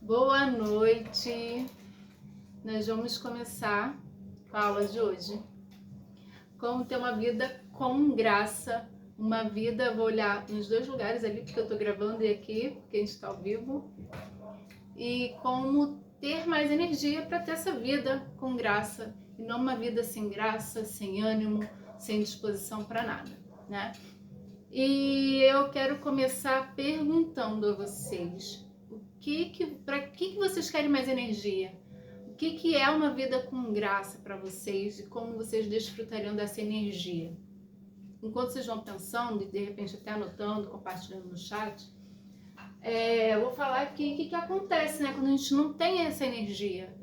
Boa noite! Nós vamos começar com a aula de hoje. Como ter uma vida com graça, uma vida, vou olhar nos dois lugares ali, porque eu tô gravando e aqui, porque a gente tá ao vivo. E como ter mais energia para ter essa vida com graça, e não uma vida sem graça, sem ânimo, sem disposição para nada, né? E eu quero começar perguntando a vocês, para que vocês querem mais energia? O que é uma vida com graça para vocês e como vocês desfrutariam dessa energia? Enquanto vocês vão pensando e de repente até anotando, compartilhando no chat, eu vou falar aqui o que acontece, né, quando a gente não tem essa energia.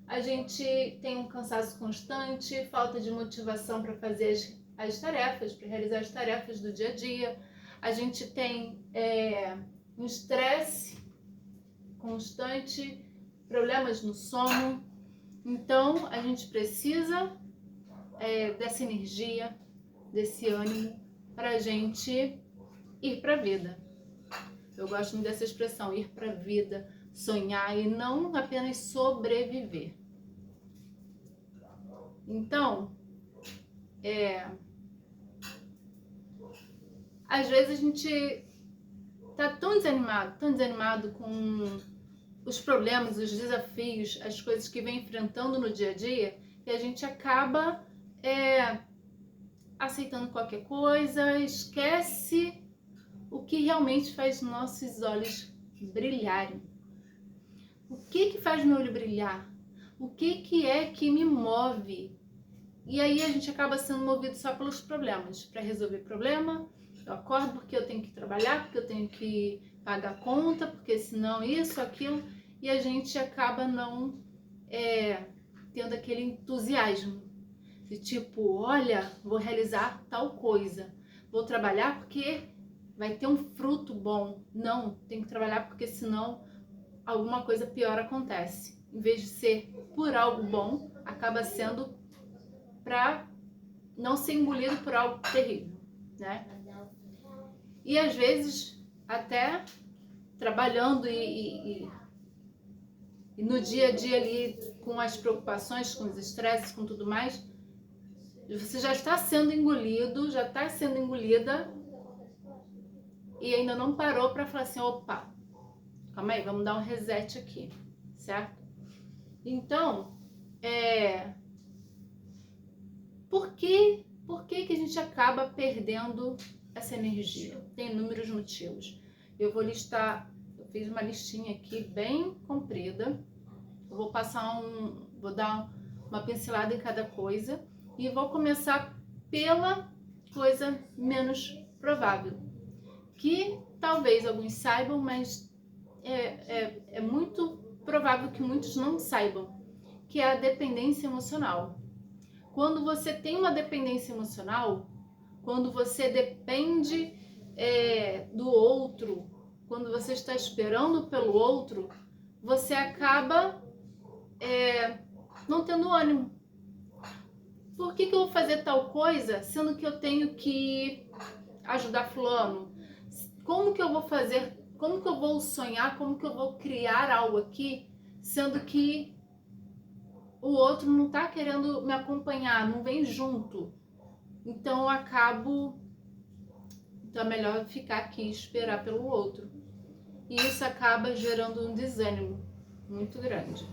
A gente tem um cansaço constante, falta de motivação para fazer as tarefas, para realizar as tarefas do dia a dia. A gente tem um estresse constante, problemas no sono. Então, a gente precisa dessa energia, desse ânimo para a gente ir para a vida. Eu gosto muito dessa expressão, ir para a vida, sonhar e não apenas sobreviver. Então, às vezes a gente tá tão desanimado com os problemas, os desafios, as coisas que vem enfrentando no dia a dia, que a gente acaba aceitando qualquer coisa, esquece o que realmente faz nossos olhos brilharem. O que faz meu olho brilhar? O que é que me move? E aí a gente acaba sendo movido só pelos problemas. Para resolver problema, eu acordo porque eu tenho que trabalhar, porque eu tenho que pagar a conta, porque senão isso, aquilo, e a gente acaba não tendo aquele entusiasmo de tipo, olha, vou realizar tal coisa, vou trabalhar porque vai ter um fruto bom. Não, tem que trabalhar porque senão alguma coisa pior acontece. Em vez de ser por algo bom, acaba sendo para não ser engolido por algo terrível, né? E às vezes, até trabalhando e no dia a dia ali, com as preocupações, com os estresses, com tudo mais, você já está sendo engolido, já está sendo engolida e ainda não parou para falar assim, opa, calma aí, vamos dar um reset aqui, certo? Então, por que a gente acaba perdendo essa energia? Tem inúmeros motivos. Eu vou listar, eu fiz uma listinha aqui bem comprida. Eu vou vou dar uma pincelada em cada coisa e vou começar pela coisa menos provável, que talvez alguns saibam, mas é muito provável que muitos não saibam, que é a dependência emocional. Quando você tem uma dependência emocional, quando você depende do outro, quando você está esperando pelo outro, você acaba não tendo ânimo. Por que eu vou fazer tal coisa, sendo que eu tenho que ajudar fulano? Como que eu vou fazer, como que eu vou sonhar, como que eu vou criar algo aqui, sendo que o outro não tá querendo me acompanhar, não vem junto. Então eu acabo, então é melhor ficar aqui e esperar pelo outro. E isso acaba gerando um desânimo muito grande.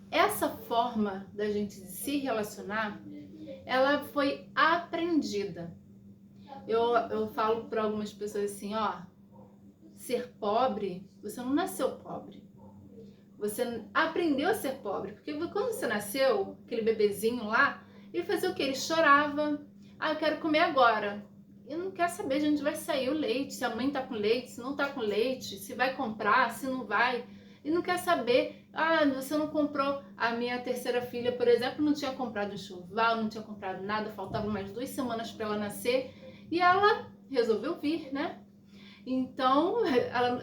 Essa forma da gente se relacionar, ela foi aprendida. Eu falo para algumas pessoas assim, ó, ser pobre, você não nasceu pobre. Você aprendeu a ser pobre, porque quando você nasceu, aquele bebezinho lá, ele fazia o quê? Ele chorava. Ah, eu quero comer agora. E não quer saber de onde vai sair o leite, se a mãe tá com leite, se não tá com leite, se vai comprar, se não vai. E não quer saber, você não comprou. A minha terceira filha, por exemplo, não tinha comprado enxoval, não tinha comprado nada, faltavam mais 2 semanas para ela nascer. E ela resolveu vir, né? Então,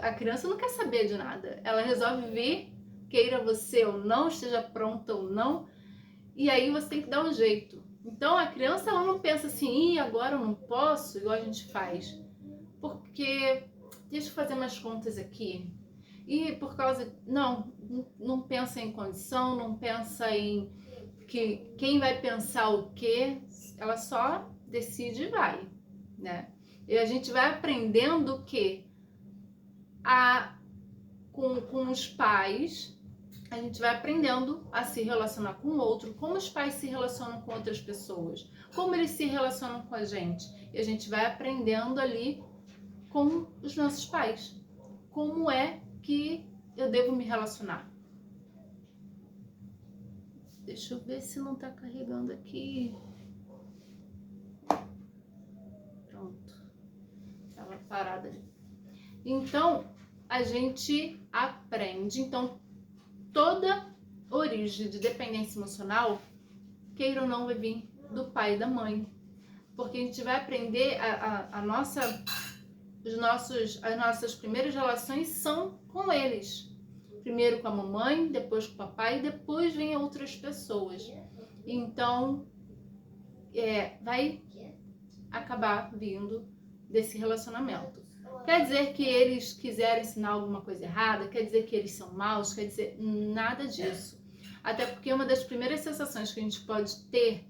a criança não quer saber de nada. Ela resolve vir, queira você ou não, esteja pronta ou não, e aí você tem que dar um jeito. Então a criança ela não pensa assim, agora eu não posso, igual a gente faz, porque deixa eu fazer umas contas aqui. E por causa... Não pensa em condição, não pensa em que quem vai pensar o quê. Ela só decide e vai, né? E a gente vai aprendendo que com os pais, a gente vai aprendendo a se relacionar com o outro, como os pais se relacionam com outras pessoas, como eles se relacionam com a gente. E a gente vai aprendendo ali com os nossos pais. Como é que eu devo me relacionar? Deixa eu ver se não tá carregando aqui. Pronto. Tava parada ali. Então, a gente aprende. Então, toda origem de dependência emocional, queira ou não, vai vir do pai e da mãe. Porque a gente vai aprender as nossas primeiras relações são com eles. Primeiro com a mamãe, depois com o papai, depois vem outras pessoas. Então, vai acabar vindo desse relacionamento. Quer dizer que eles quiseram ensinar alguma coisa errada, quer dizer que eles são maus, quer dizer nada disso. Até porque uma das primeiras sensações que a gente pode ter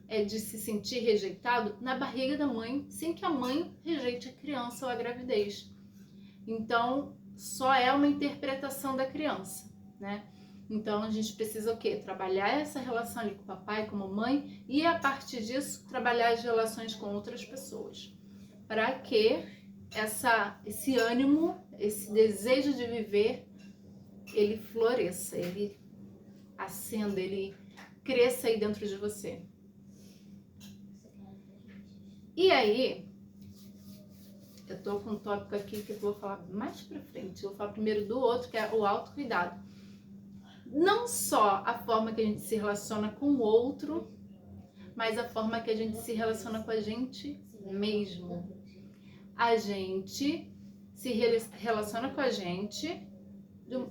é de se sentir rejeitado na barriga da mãe, sem que a mãe rejeite a criança ou a gravidez. Então, só é uma interpretação da criança, né? Então, a gente precisa o quê? Trabalhar essa relação ali com o papai, com a mamãe, e a partir disso, trabalhar as relações com outras pessoas. Para que esse ânimo, esse desejo de viver, ele floresça, ele acenda, ele cresça aí dentro de você. E aí, eu tô com um tópico aqui que eu vou falar mais pra frente. Eu vou falar primeiro do outro, que é o autocuidado. Não só a forma que a gente se relaciona com o outro, mas a forma que a gente se relaciona com a gente mesmo. A gente se relaciona com a gente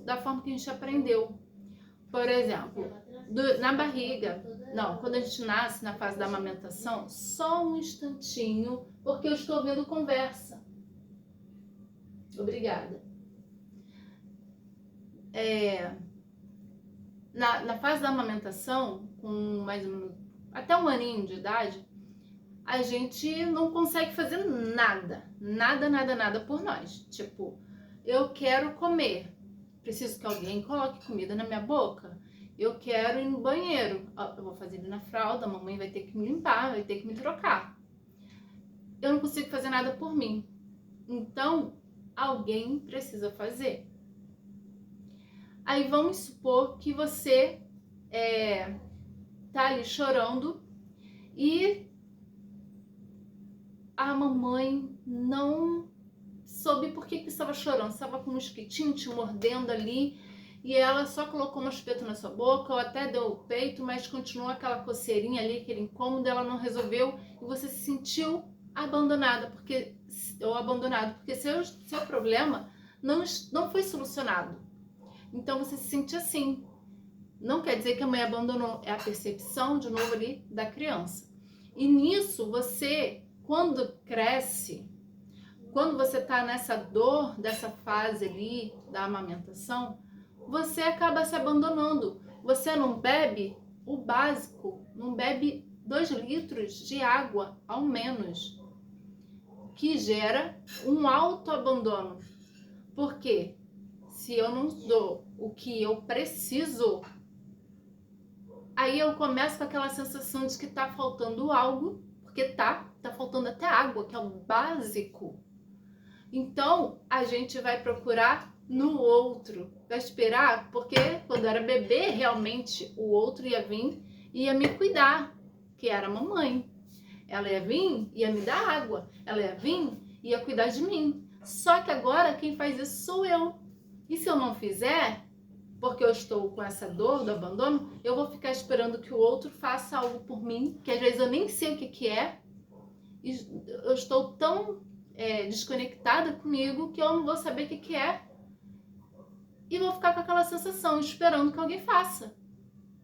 da forma que a gente aprendeu. Por exemplo, na barriga, quando a gente nasce na fase da amamentação, só um instantinho, porque eu estou ouvindo conversa. Obrigada. Na fase da amamentação, com mais ou menos até 1 aninho de idade, a gente não consegue fazer nada por nós. Tipo, eu quero comer, preciso que alguém coloque comida na minha boca. Eu quero ir no banheiro, eu vou fazer ele na fralda, a mamãe vai ter que me limpar, vai ter que me trocar. Eu não consigo fazer nada por mim. Então, alguém precisa fazer. Aí vamos supor que você tá ali chorando e a mamãe não soube por que estava chorando. Estava com um mosquitinho te mordendo ali e ela só colocou um espeto na sua boca ou até deu o peito, mas continuou aquela coceirinha ali, aquele incômodo, ela não resolveu e você se sentiu abandonado porque seu problema não foi solucionado. Então você se sente assim. Não quer dizer que a mãe abandonou, é a percepção de novo ali da criança. E nisso você, quando cresce, quando você tá nessa dor, dessa fase ali da amamentação, você acaba se abandonando. Você não bebe o básico, não bebe 2 litros de água ao menos, que gera um autoabandono. Por quê? Se eu não dou o que eu preciso, aí eu começo com aquela sensação de que tá faltando algo, porque tá faltando até água, que é o básico. Então, a gente vai procurar no outro, vai esperar, porque quando eu era bebê, realmente, o outro ia vir e ia me cuidar, que era a mamãe. Ela ia vir e ia me dar água, ela ia vir e ia cuidar de mim. Só que agora quem faz isso sou eu. E se eu não fizer, porque eu estou com essa dor do abandono, eu vou ficar esperando que o outro faça algo por mim, que às vezes eu nem sei o que é, e eu estou tão desconectada comigo que eu não vou saber o que é, e vou ficar com aquela sensação, esperando que alguém faça.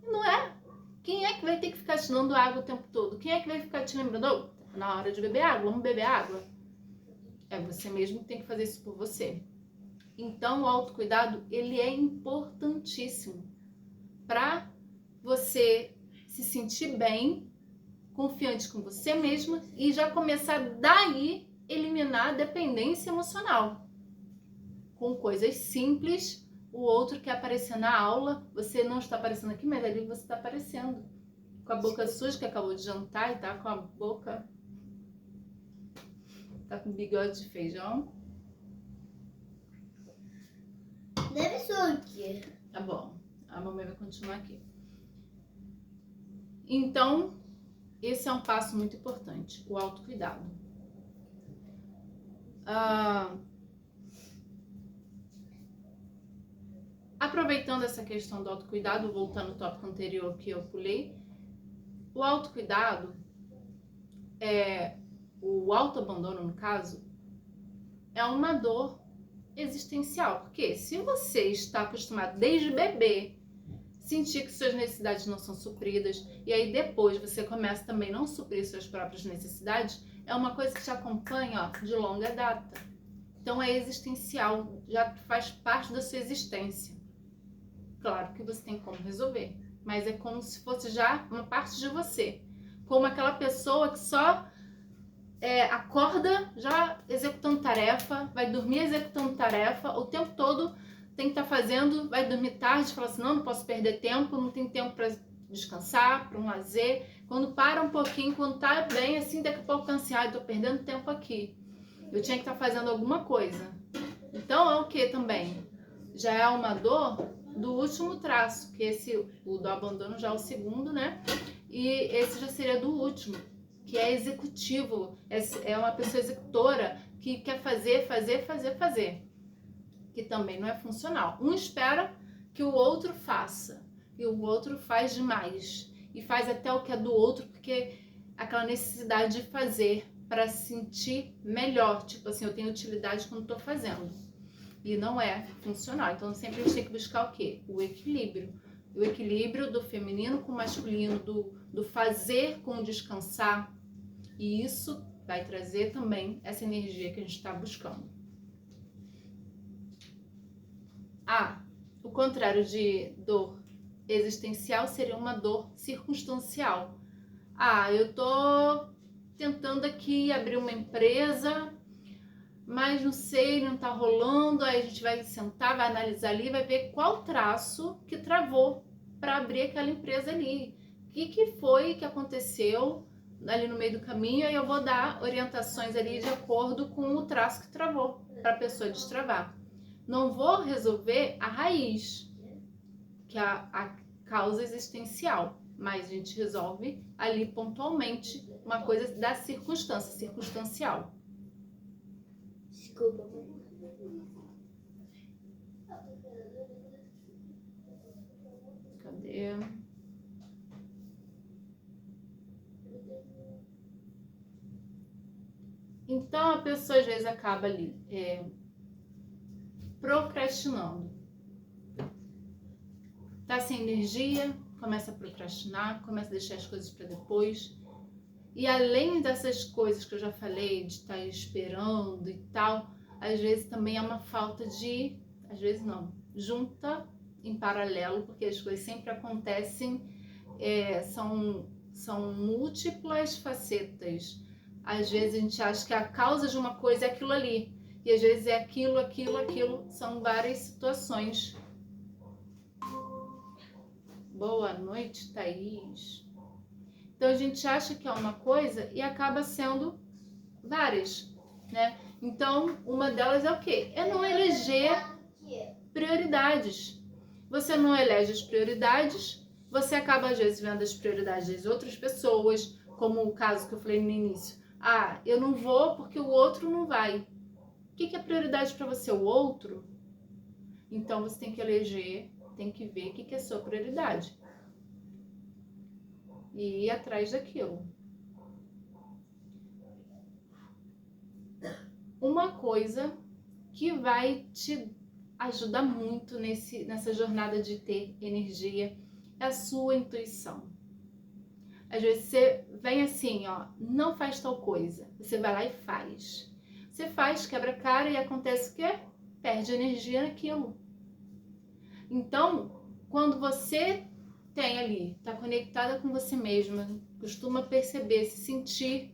Não é? Quem é que vai ter que ficar te dando água o tempo todo? Quem é que vai ficar te lembrando, oh, na hora de beber água, vamos beber água? É você mesmo que tem que fazer isso por você. Então, o autocuidado, ele é importantíssimo para você se sentir bem, confiante com você mesma e já começar daí eliminar a dependência emocional. Com coisas simples, o outro quer aparecer na aula, você não está aparecendo aqui, mas ali você está aparecendo. Com a boca suja, que acabou de jantar e tá com a boca... Tá com bigode de feijão. Deve ser o quê? Tá bom, a mamãe vai continuar aqui. Então, esse é um passo muito importante, o autocuidado. Aproveitando essa questão do autocuidado, voltando ao tópico anterior que eu pulei, o autocuidado, o autoabandono no caso, é uma dor existencial, porque se você está acostumado desde bebê sentir que suas necessidades não são supridas e aí depois você começa também a não suprir suas próprias necessidades, é uma coisa que te acompanha de longa data. Então é existencial, já faz parte da sua existência. Claro que você tem como resolver, mas é como se fosse já uma parte de você, como aquela pessoa que só acorda já executando tarefa, vai dormir executando tarefa, o tempo todo tem que estar fazendo, vai dormir tarde, fala assim, não posso perder tempo, não tem tempo para descansar, para um lazer. Quando para um pouquinho, quando tá bem, assim, daqui a pouco cansei, tô perdendo tempo aqui. Eu tinha que estar fazendo alguma coisa. Então é o que também? Já é uma dor do último traço, que o do abandono já é o segundo, né? E esse já seria do último, que é executivo, é uma pessoa executora que quer fazer, que também não é funcional. Um espera que o outro faça, e o outro faz demais, e faz até o que é do outro, porque aquela necessidade de fazer para se sentir melhor, tipo assim, eu tenho utilidade quando estou fazendo, e não é funcional. Então sempre a gente tem que buscar o quê? O equilíbrio. O equilíbrio do feminino com o masculino, do fazer com o descansar, e isso vai trazer também essa energia que a gente está buscando. O contrário de dor existencial seria uma dor circunstancial. Eu tô tentando aqui abrir uma empresa, mas não sei, não tá rolando. Aí a gente vai sentar, vai analisar ali, vai ver qual traço que travou para abrir aquela empresa ali. O que foi que aconteceu ali no meio do caminho? Aí eu vou dar orientações ali de acordo com o traço que travou, para a pessoa destravar. Não vou resolver a raiz, que é a causa existencial, mas a gente resolve ali pontualmente uma coisa da circunstância, circunstancial. Desculpa. Cadê? Então a pessoa às vezes acaba ali procrastinando. Tá sem energia, começa a procrastinar, começa a deixar as coisas para depois. E além dessas coisas que eu já falei, de estar esperando e tal, às vezes também é uma falta de... Às vezes não, junta em paralelo, porque as coisas sempre acontecem, são múltiplas facetas. Às vezes a gente acha que a causa de uma coisa é aquilo ali, e às vezes é aquilo, são várias situações. Boa noite, Thaís. Então a gente acha que é uma coisa e acaba sendo várias, né? Então uma delas é o quê? É não eleger prioridades. Você não elege as prioridades, você acaba às vezes vendo as prioridades das outras pessoas, como o caso que eu falei no início. Eu não vou porque o outro não vai. O que é prioridade para você? O outro? Então você tem que eleger, tem que ver o que é sua prioridade e ir atrás daquilo. Uma coisa que vai te ajudar muito nessa jornada de ter energia é a sua intuição. Às vezes você vem assim, não faz tal coisa. Você vai lá e faz. Você faz, quebra a cara e acontece o quê? perde energia naquilo. Então, quando você tem ali, está conectada com você mesma, costuma perceber, se sentir,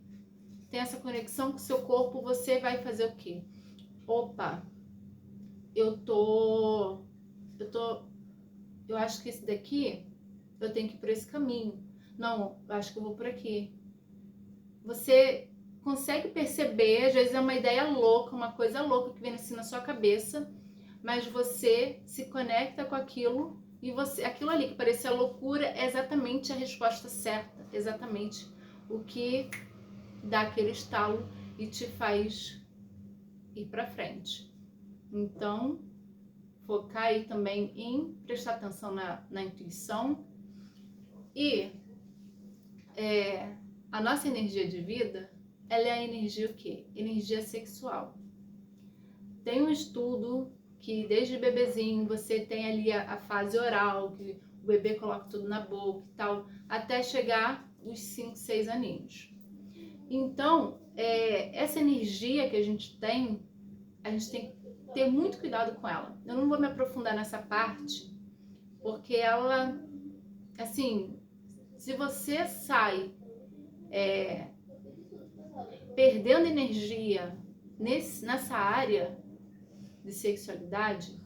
tem essa conexão com o seu corpo, você vai fazer o quê? Opa, eu acho que esse daqui, eu tenho que ir por esse caminho. Não, eu acho que eu vou por aqui. Você consegue perceber, às vezes é uma ideia louca, uma coisa louca que vem assim na sua cabeça, mas você se conecta com aquilo e você, aquilo ali que parecia loucura é exatamente a resposta certa, exatamente o que dá aquele estalo e te faz ir para frente. Então, focar aí também em prestar atenção na intuição e a nossa energia de vida, ela é a energia o quê? Energia sexual. Tem um estudo que desde bebezinho você tem ali a fase oral, que o bebê coloca tudo na boca e tal, até chegar os 5, 6 aninhos. Então, essa energia que a gente tem que ter muito cuidado com ela. Eu não vou me aprofundar nessa parte, porque ela, assim, se você sai perdendo energia nessa área de sexualidade,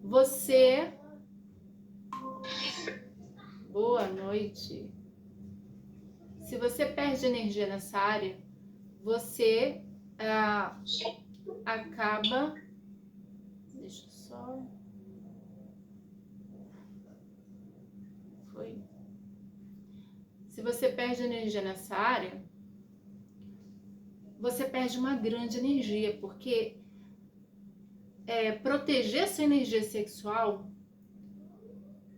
você... Boa noite. Se você perde energia nessa área, você acaba... Deixa eu só... Foi. Se você perde energia nessa área, você perde uma grande energia, porque proteger sua energia sexual,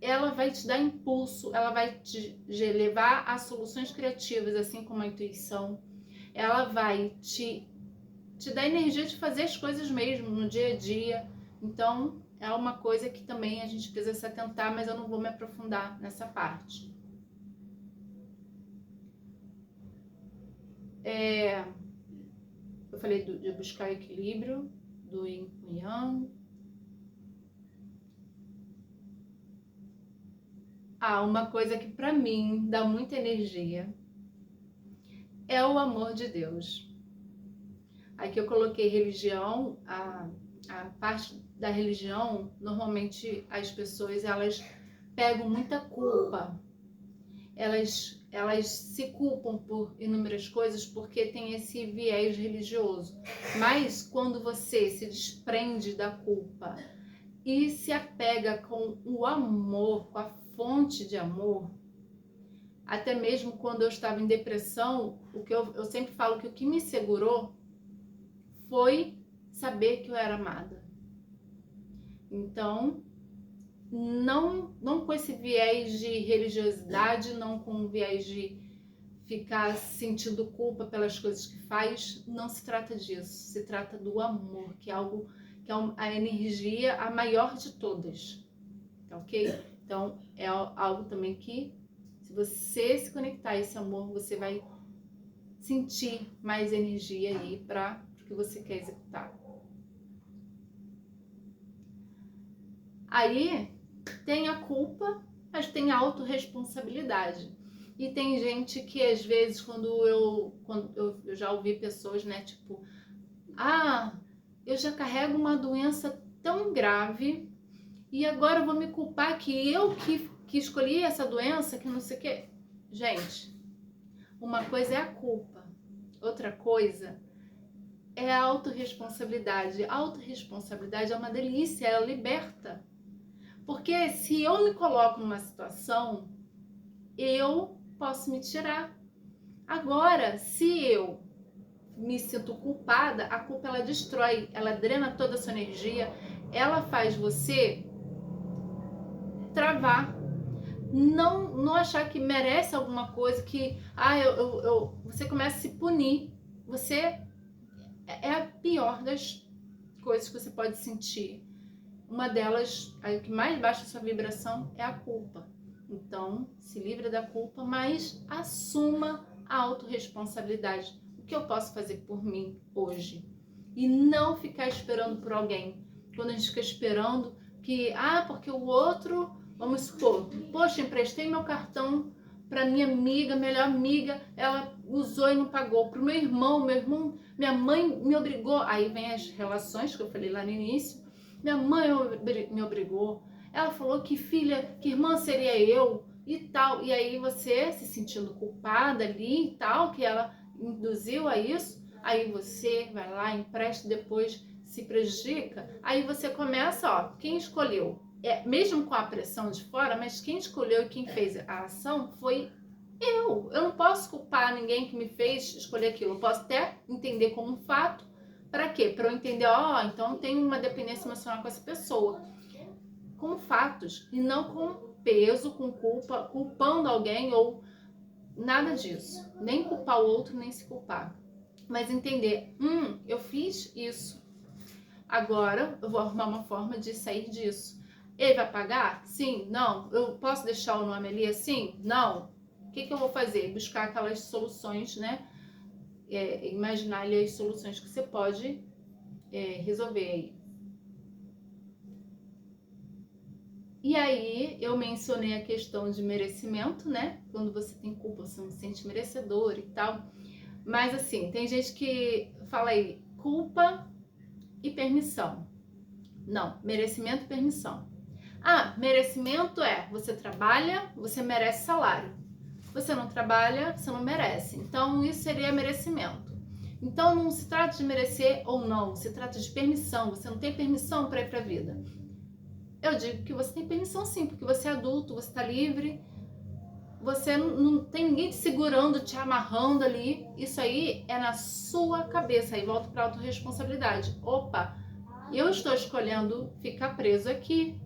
ela vai te dar impulso, ela vai te levar a soluções criativas, assim como a intuição. Ela vai te dar energia de fazer as coisas mesmo no dia a dia. Então, é uma coisa que também a gente precisa se atentar, mas eu não vou me aprofundar nessa parte. Eu falei de buscar equilíbrio, do Yin com Yang. Uma coisa que pra mim dá muita energia é o amor de Deus. Aqui eu coloquei religião, a parte da religião, normalmente as pessoas, elas pegam muita culpa. Elas se culpam por inúmeras coisas porque tem esse viés religioso. Mas quando você se desprende da culpa e se apega com o amor, com a fonte de amor, até mesmo quando eu estava em depressão, o que eu sempre falo que o que me segurou foi saber que eu era amada. Então, não com esse viés de religiosidade, não com o viés de ficar sentindo culpa pelas coisas que faz, não se trata disso. Se trata do amor, que é algo que é a energia a maior de todas, tá ok? Então, é algo também que, se você se conectar a esse amor, você vai sentir mais energia aí para o que você quer executar. Aí tem a culpa, mas tem a autorresponsabilidade. E tem gente que às vezes, quando eu já ouvi pessoas, né, tipo, eu já carrego uma doença tão grave e agora eu vou me culpar que eu que escolhi essa doença, que não sei o quê. Gente, uma coisa é a culpa, outra coisa é a autorresponsabilidade. A autorresponsabilidade é uma delícia, ela liberta. Porque se eu me coloco numa situação, eu posso me tirar. Agora, se eu me sinto culpada, a culpa ela destrói, ela drena toda a sua energia, ela faz você travar. Não achar que merece alguma coisa, que você começa a se punir. Você é a pior das coisas que você pode sentir. Uma delas, a que mais baixa a sua vibração, é a culpa. Então, se livre da culpa, mas assuma a autorresponsabilidade. O que eu posso fazer por mim hoje? E não ficar esperando por alguém. Quando a gente fica esperando que, porque o outro, vamos supor, poxa, emprestei meu cartão para minha amiga, melhor amiga, ela usou e não pagou. Para o meu irmão, minha mãe me obrigou. Aí vem as relações que eu falei lá no início. Minha mãe me obrigou. Ela falou que filha, que irmã seria eu e tal. E aí você se sentindo culpada ali e tal, que ela induziu a isso. Aí você vai lá, empresta, depois se prejudica. Aí você começa, quem escolheu? Mesmo com a pressão de fora, mas quem escolheu e quem fez a ação foi eu. Eu não posso culpar ninguém que me fez escolher aquilo. Eu posso até entender como um fato. Para quê? Para eu entender, então eu tenho uma dependência emocional com essa pessoa. Com fatos e não com peso, com culpa, culpando alguém ou nada disso. Nem culpar o outro, nem se culpar. Mas entender, eu fiz isso. Agora eu vou arrumar uma forma de sair disso. Ele vai pagar? Sim, não. Eu posso deixar o nome ali assim? Não. O que eu vou fazer? Buscar aquelas soluções, né? Imaginar ali as soluções que você pode resolver aí. E aí eu mencionei a questão de merecimento, né? Quando você tem culpa, você não se sente merecedor e tal. Mas assim, tem gente que fala aí, culpa e permissão. Não, merecimento e permissão. Merecimento você trabalha, você merece salário. Você não trabalha, você não merece. Então, isso seria merecimento. Então, não se trata de merecer ou não, se trata de permissão. Você não tem permissão para ir para a vida. Eu digo que você tem permissão sim, porque você é adulto, você está livre. Você não tem ninguém te segurando, te amarrando ali. Isso aí é na sua cabeça. Aí volta para a autorresponsabilidade. Opa, eu estou escolhendo ficar preso aqui,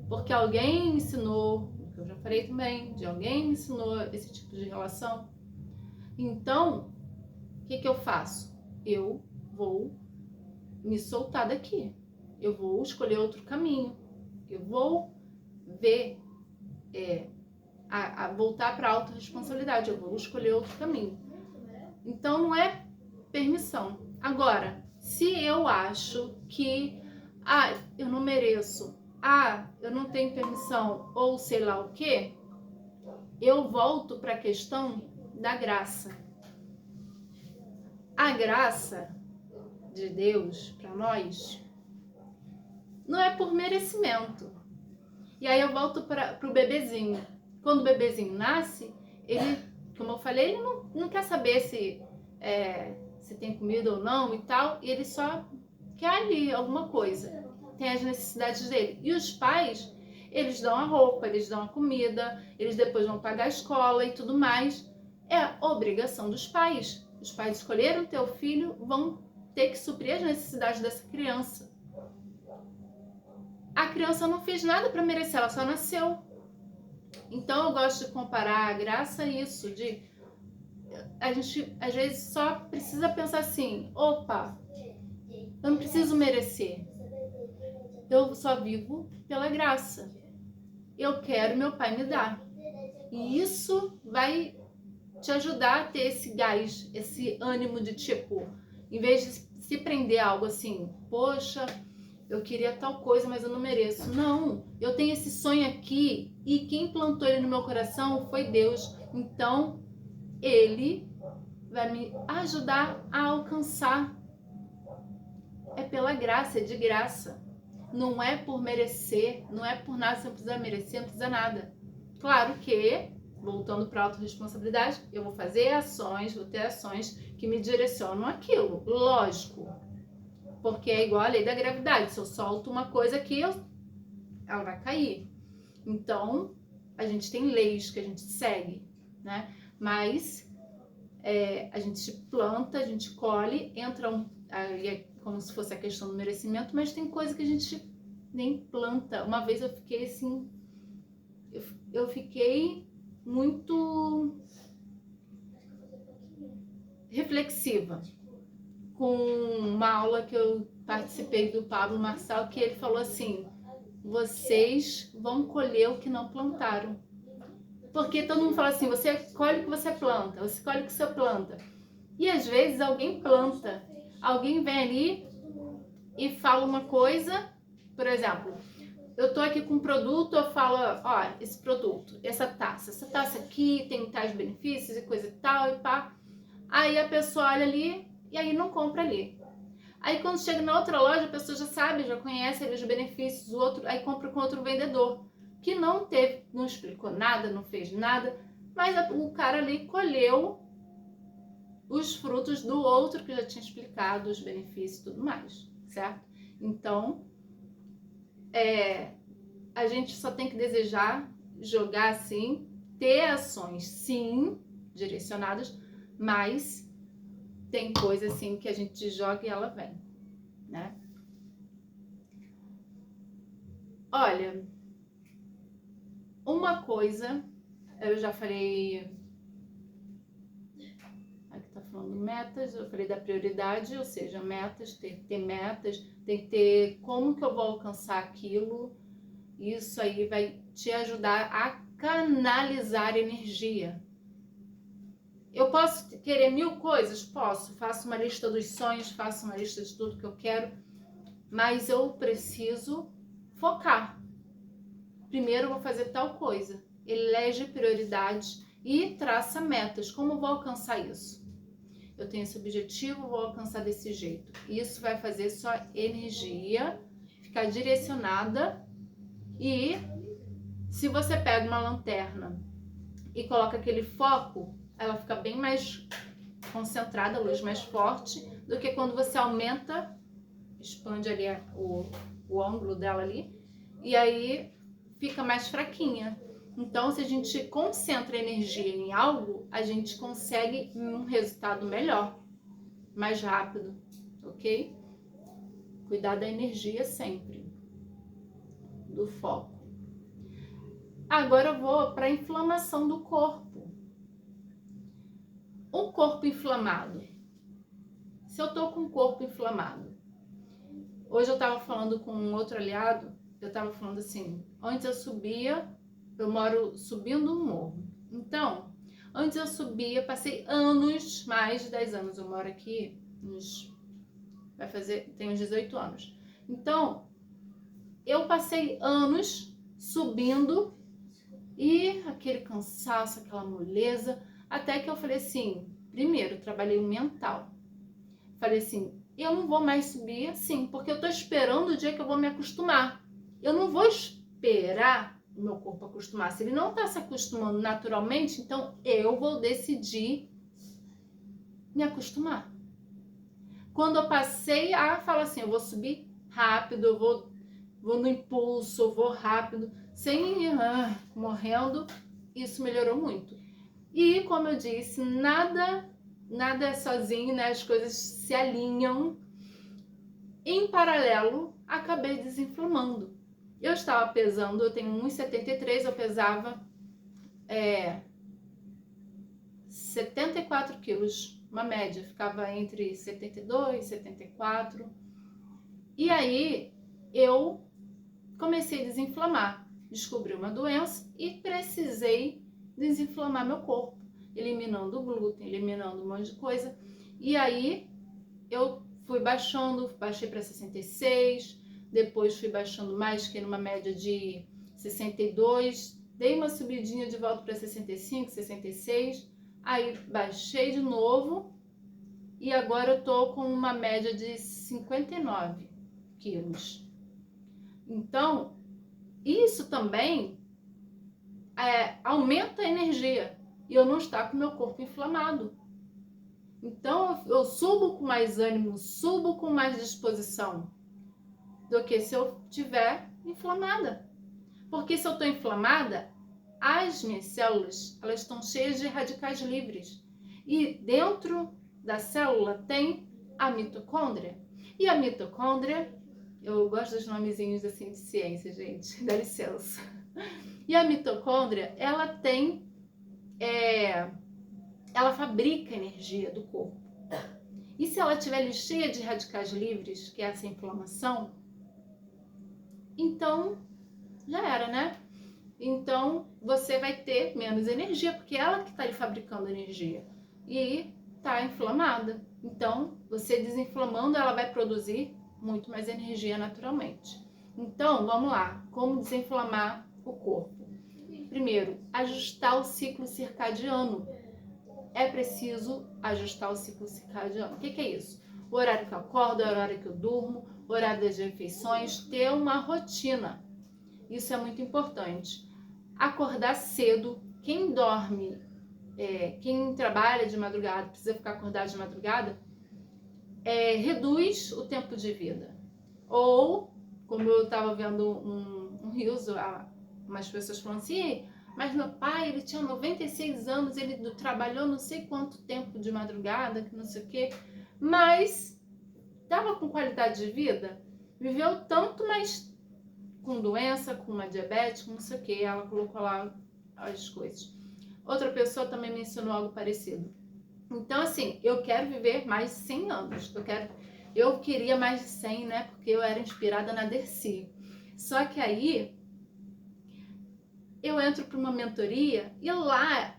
porque alguém me ensinou, que eu já falei também, de alguém me ensinou esse tipo de relação. Então, o que eu faço? Eu vou me soltar daqui. Eu vou escolher outro caminho. Eu vou ver, voltar para a autorresponsabilidade. Eu vou escolher outro caminho. Então, não é permissão. Agora, se eu acho que, eu não mereço, eu não tenho permissão, ou sei lá o quê, eu volto para a questão da graça. A graça de Deus para nós não é por merecimento. E aí eu volto para o bebezinho. Quando o bebezinho nasce, ele, como eu falei, ele não quer saber se tem comida ou não e tal, e ele só quer ali alguma coisa. Tem as necessidades dele. E os pais, eles dão a roupa, eles dão a comida, eles depois vão pagar a escola e tudo mais. É obrigação dos pais. Os pais escolheram ter o filho, vão ter que suprir as necessidades dessa criança. A criança não fez nada para merecer, ela só nasceu. Então eu gosto de comparar a graça a isso, a gente às vezes só precisa pensar assim, opa, eu não preciso merecer. Eu só vivo pela graça. Eu quero, meu pai me dar. E isso vai te ajudar a ter esse gás, esse ânimo de tipo, em vez de se prender a algo assim, poxa, eu queria tal coisa, mas eu não mereço. Não, eu tenho esse sonho aqui e quem plantou ele no meu coração foi Deus. Então, ele vai me ajudar a alcançar. É pela graça, é de graça. Não é por merecer, não é por nada, você não precisa merecer, não precisa nada. Claro que, voltando para a autorresponsabilidade, eu vou fazer ações, vou ter ações que me direcionam aquilo, lógico. Porque é igual a lei da gravidade, se eu solto uma coisa aqui, ela vai cair. Então, a gente tem leis que a gente segue, né? Mas a gente planta, a gente colhe, é como se fosse a questão do merecimento, mas tem coisa que a gente nem planta. Uma vez eu fiquei assim, eu fiquei muito reflexiva com uma aula que eu participei do Pablo Marçal, que ele falou assim, vocês vão colher o que não plantaram. Porque todo mundo fala assim, você colhe o que você planta, você colhe o que você planta. E às vezes alguém planta, alguém vem ali, e falo uma coisa, por exemplo, eu tô aqui com um produto, eu falo, ó, esse produto, essa taça aqui tem tais benefícios e coisa e tal e pá. Aí a pessoa olha ali e aí não compra ali. Aí quando chega na outra loja, a pessoa já sabe, já conhece ali os benefícios, o outro, aí compra com outro vendedor, que não explicou nada, não fez nada, mas o cara ali colheu os frutos do outro que já tinha explicado os benefícios e tudo mais, certo? Então, a gente só tem que desejar jogar assim, ter ações sim direcionadas, mas tem coisa assim que a gente joga e ela vem, né? Olha, uma coisa, eu já falei, aqui tá falando metas, eu falei da prioridade, ou seja, metas, tem que ter metas, tem que ter como que eu vou alcançar aquilo, isso aí vai te ajudar a canalizar energia. Eu posso querer 1000 coisas? Posso, faço uma lista dos sonhos, faço uma lista de tudo que eu quero, mas eu preciso focar. Primeiro eu vou fazer tal coisa, elege prioridades e traça metas. Como eu vou alcançar isso? Eu tenho esse objetivo, vou alcançar desse jeito. Isso vai fazer sua energia ficar direcionada e se você pega uma lanterna e coloca aquele foco, ela fica bem mais concentrada, a luz mais forte, do que quando você aumenta, expande ali o ângulo dela ali, e aí fica mais fraquinha. Então, se a gente concentra a energia em algo, a gente consegue um resultado melhor, mais rápido, ok? Cuidar da energia sempre, do foco. Agora eu vou para a inflamação do corpo. Um corpo inflamado. Se eu tô com o corpo inflamado, hoje eu tava falando com um outro aliado, eu tava falando assim, antes eu moro subindo um morro. Então, antes eu subia, passei anos, mais de 10 anos, eu moro aqui, tem uns 18 anos. Então, eu passei anos subindo e aquele cansaço, aquela moleza, até que eu falei assim, primeiro, trabalhei o mental. Falei assim, eu não vou mais subir assim, porque eu tô esperando o dia que eu vou me acostumar. Eu não vou esperar o meu corpo acostumar. Se ele não tá se acostumando naturalmente, então eu vou decidir me acostumar. Quando eu passei a falar assim, eu vou subir rápido, eu vou no impulso, eu vou rápido, sem morrendo, isso melhorou muito. E como eu disse, nada é sozinho, né? As coisas se alinham. Em paralelo, acabei desinflamando. Eu estava pesando, eu tenho 1,73, eu pesava 74 quilos, uma média, ficava entre 72 e 74. E aí eu comecei a desinflamar, descobri uma doença e precisei desinflamar meu corpo, eliminando o glúten, eliminando um monte de coisa. E aí eu fui baixei para 66, depois fui baixando mais, que numa média de 62, dei uma subidinha de volta para 65, 66, aí baixei de novo e agora eu tô com uma média de 59 quilos. Então, isso também aumenta a energia e eu não estou com o meu corpo inflamado. Então, eu subo com mais ânimo, subo com mais disposição do que se eu estiver inflamada. Porque se eu estou inflamada, as minhas células, elas estão cheias de radicais livres. E dentro da célula tem a mitocôndria. E a mitocôndria, eu gosto dos nomezinhos assim de ciência, gente, dá licença. E a mitocôndria, ela tem, ela fabrica energia do corpo. E se ela estiver cheia de radicais livres, que é essa inflamação, então já era, né? Então você vai ter menos energia, porque ela que está fabricando energia e está inflamada. Então, você desinflamando, ela vai produzir muito mais energia naturalmente. Então, vamos lá. Como desinflamar o corpo? Primeiro, ajustar o ciclo circadiano. É preciso ajustar o ciclo circadiano. O que é isso? O horário que eu acordo, o horário que eu durmo, o horário das refeições, ter uma rotina. Isso é muito importante. Acordar cedo. Quem dorme, quem trabalha de madrugada, precisa ficar acordado de madrugada, reduz o tempo de vida. Ou, como eu estava vendo um Reels, umas pessoas falando assim, mas meu pai, ele tinha 96 anos, ele trabalhou não sei quanto tempo de madrugada, que não sei o quê, mas estava com qualidade de vida, viveu tanto, mas com doença, com uma diabetes, com não sei o quê, ela colocou lá as coisas. Outra pessoa também mencionou algo parecido. Então, assim, eu quero viver mais de 100 anos, eu queria mais de 100, né, porque eu era inspirada na Dercy. Só que aí, eu entro para uma mentoria e lá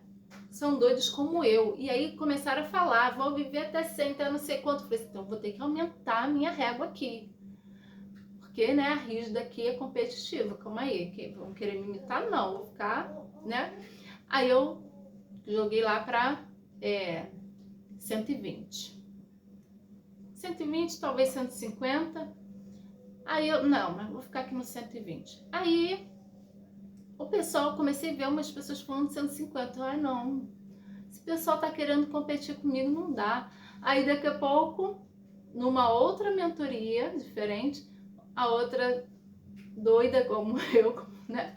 são doidos como eu. E aí começaram a falar, vou viver até 100, até não sei quanto. Eu falei, então vou ter que aumentar a minha régua aqui. Porque, né, a rígida aqui é competitiva. Calma aí, que vão querer me imitar? Não, vou ficar, né? Aí eu joguei lá para 120. 120, talvez 150. Aí eu, não, mas vou ficar aqui no 120. Aí o pessoal, comecei a ver umas pessoas falando 150. Ai, não. Esse pessoal tá querendo competir comigo, não dá. Aí daqui a pouco, numa outra mentoria diferente, a outra doida como eu, né?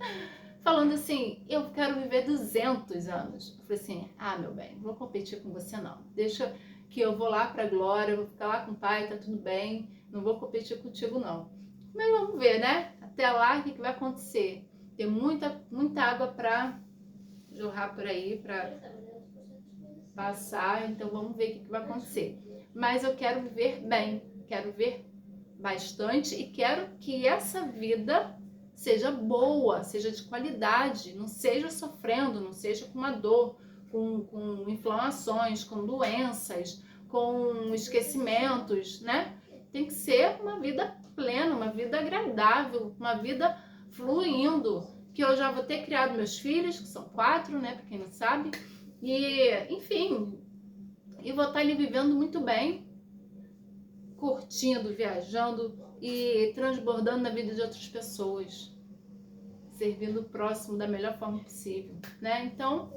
Falando assim, eu quero viver 200 anos. Eu falei assim, meu bem, não vou competir com você não. Deixa que eu vou lá pra glória, eu vou ficar lá com o pai, tá tudo bem. Não vou competir contigo não. Mas vamos ver, né? Até lá, o que vai acontecer? Tem muita água para jorrar por aí, para passar, então vamos ver o que vai acontecer. Mas eu quero viver bem, quero viver bastante e quero que essa vida seja boa, seja de qualidade, não seja sofrendo, não seja com uma dor, com inflamações, com doenças, com esquecimentos, né? Tem que ser uma vida plena, uma vida agradável, uma vida fluindo, que eu já vou ter criado meus filhos, que são 4, né, pra quem não sabe, e, enfim, e vou estar ali vivendo muito bem, curtindo, viajando e transbordando na vida de outras pessoas, servindo o próximo da melhor forma possível, né, então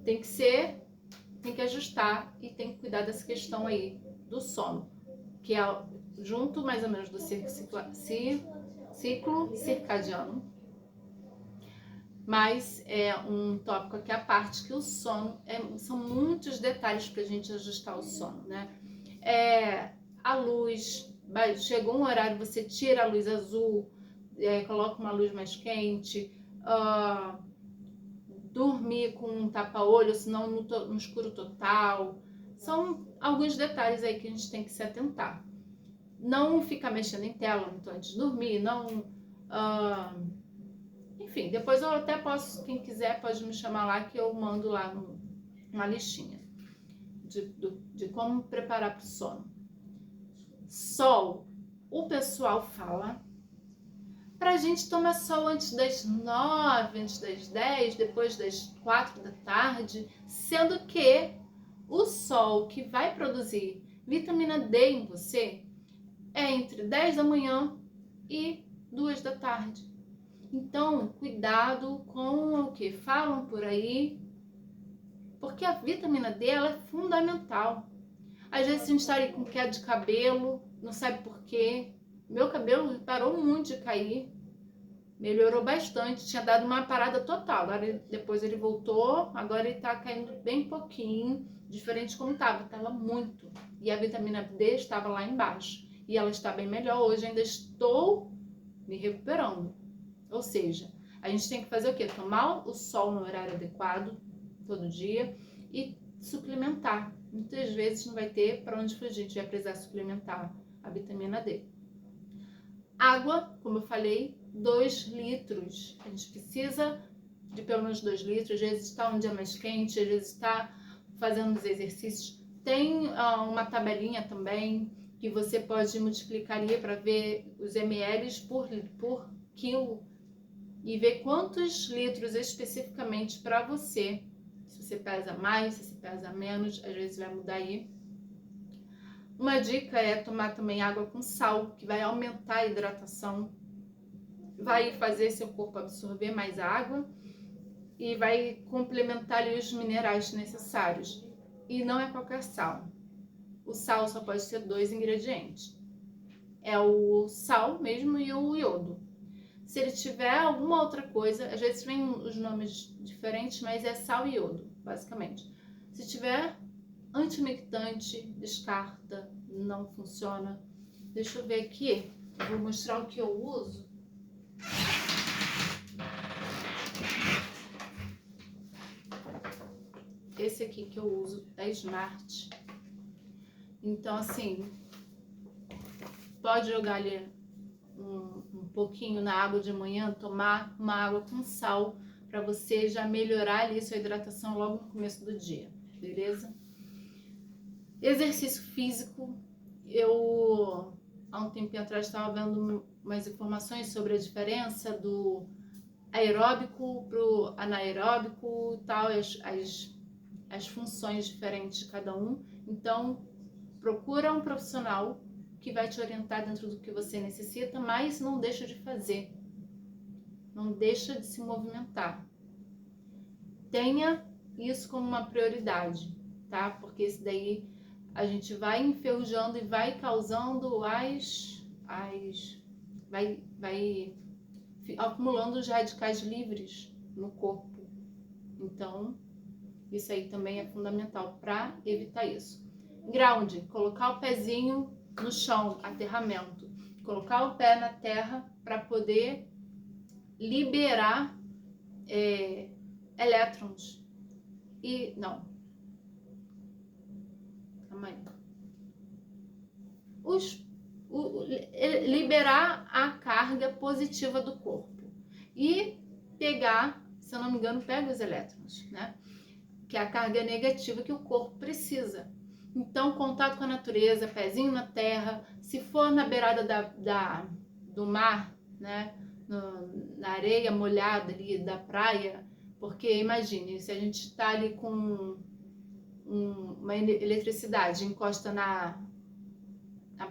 tem que ajustar e tem que cuidar dessa questão aí do sono, que é junto mais ou menos do ciclo circadiano, mas é um tópico aqui à parte, que o sono, são muitos detalhes para a gente ajustar o sono, né? A luz, chegou um horário, você tira a luz azul, coloca uma luz mais quente, dormir com um tapa-olho, senão no escuro total. São alguns detalhes aí que a gente tem que se atentar. Não ficar mexendo em tela muito antes de dormir, não... enfim, depois eu até posso, quem quiser pode me chamar lá que eu mando lá uma listinha de como preparar para o sono. Sol, o pessoal fala pra gente tomar sol antes das 9, antes das 10, depois das 4 da tarde, sendo que o sol que vai produzir vitamina D em você é entre 10 da manhã e 2 da tarde. Então, cuidado com o que falam por aí, porque a vitamina D ela é fundamental. Às vezes a gente está ali com queda de cabelo, não sabe por quê. Meu cabelo parou muito de cair, melhorou bastante, tinha dado uma parada total. Agora, depois ele voltou, agora ele está caindo bem pouquinho, diferente de como estava muito. E a vitamina D estava lá embaixo. E ela está bem melhor. Hoje ainda estou me recuperando. Ou seja, a gente tem que fazer o quê? Tomar o sol no horário adequado, todo dia, e suplementar. Muitas vezes não vai ter para onde fugir, a gente vai precisar suplementar a vitamina D. Água, como eu falei, 2 litros. A gente precisa de pelo menos 2 litros. Às vezes está um dia mais quente, às vezes está fazendo os exercícios. Tem uma tabelinha também que você pode multiplicar ali para ver os ml por quilo e ver quantos litros especificamente para você. Se você pesa mais, se você pesa menos, às vezes vai mudar aí. Uma dica é tomar também água com sal, que vai aumentar a hidratação, vai fazer seu corpo absorver mais água e vai complementar ali os minerais necessários. E não é qualquer sal. O sal só pode ter 2 ingredientes. É o sal mesmo e o iodo. Se ele tiver alguma outra coisa, às vezes vem os nomes diferentes, mas é sal e iodo, basicamente. Se tiver antiumectante, descarta, não funciona. Deixa eu ver aqui, eu vou mostrar o que eu uso. Esse aqui que eu uso é Smart. Então, assim, pode jogar ali um pouquinho na água de manhã, tomar uma água com sal, para você já melhorar ali sua hidratação logo no começo do dia, beleza? Exercício físico, eu há um tempinho atrás estava vendo umas informações sobre a diferença do aeróbico pro anaeróbico e tal, as funções diferentes de cada um. Então, procura um profissional que vai te orientar dentro do que você necessita, mas não deixa de fazer, não deixa de se movimentar. Tenha isso como uma prioridade, tá? Porque isso daí a gente vai enferrujando e vai causando vai acumulando os radicais livres no corpo. Então, isso aí também é fundamental para evitar isso. Ground, colocar o pezinho no chão, aterramento. Colocar o pé na terra para poder liberar elétrons. E, não. Calma aí. Liberar a carga positiva do corpo. E pegar, se eu não me engano, pega os elétrons, né? Que é a carga negativa que o corpo precisa. Então, contato com a natureza, pezinho na terra, se for na beirada do mar, né, na areia molhada ali da praia, porque imagine, se a gente está ali com uma eletricidade, encosta na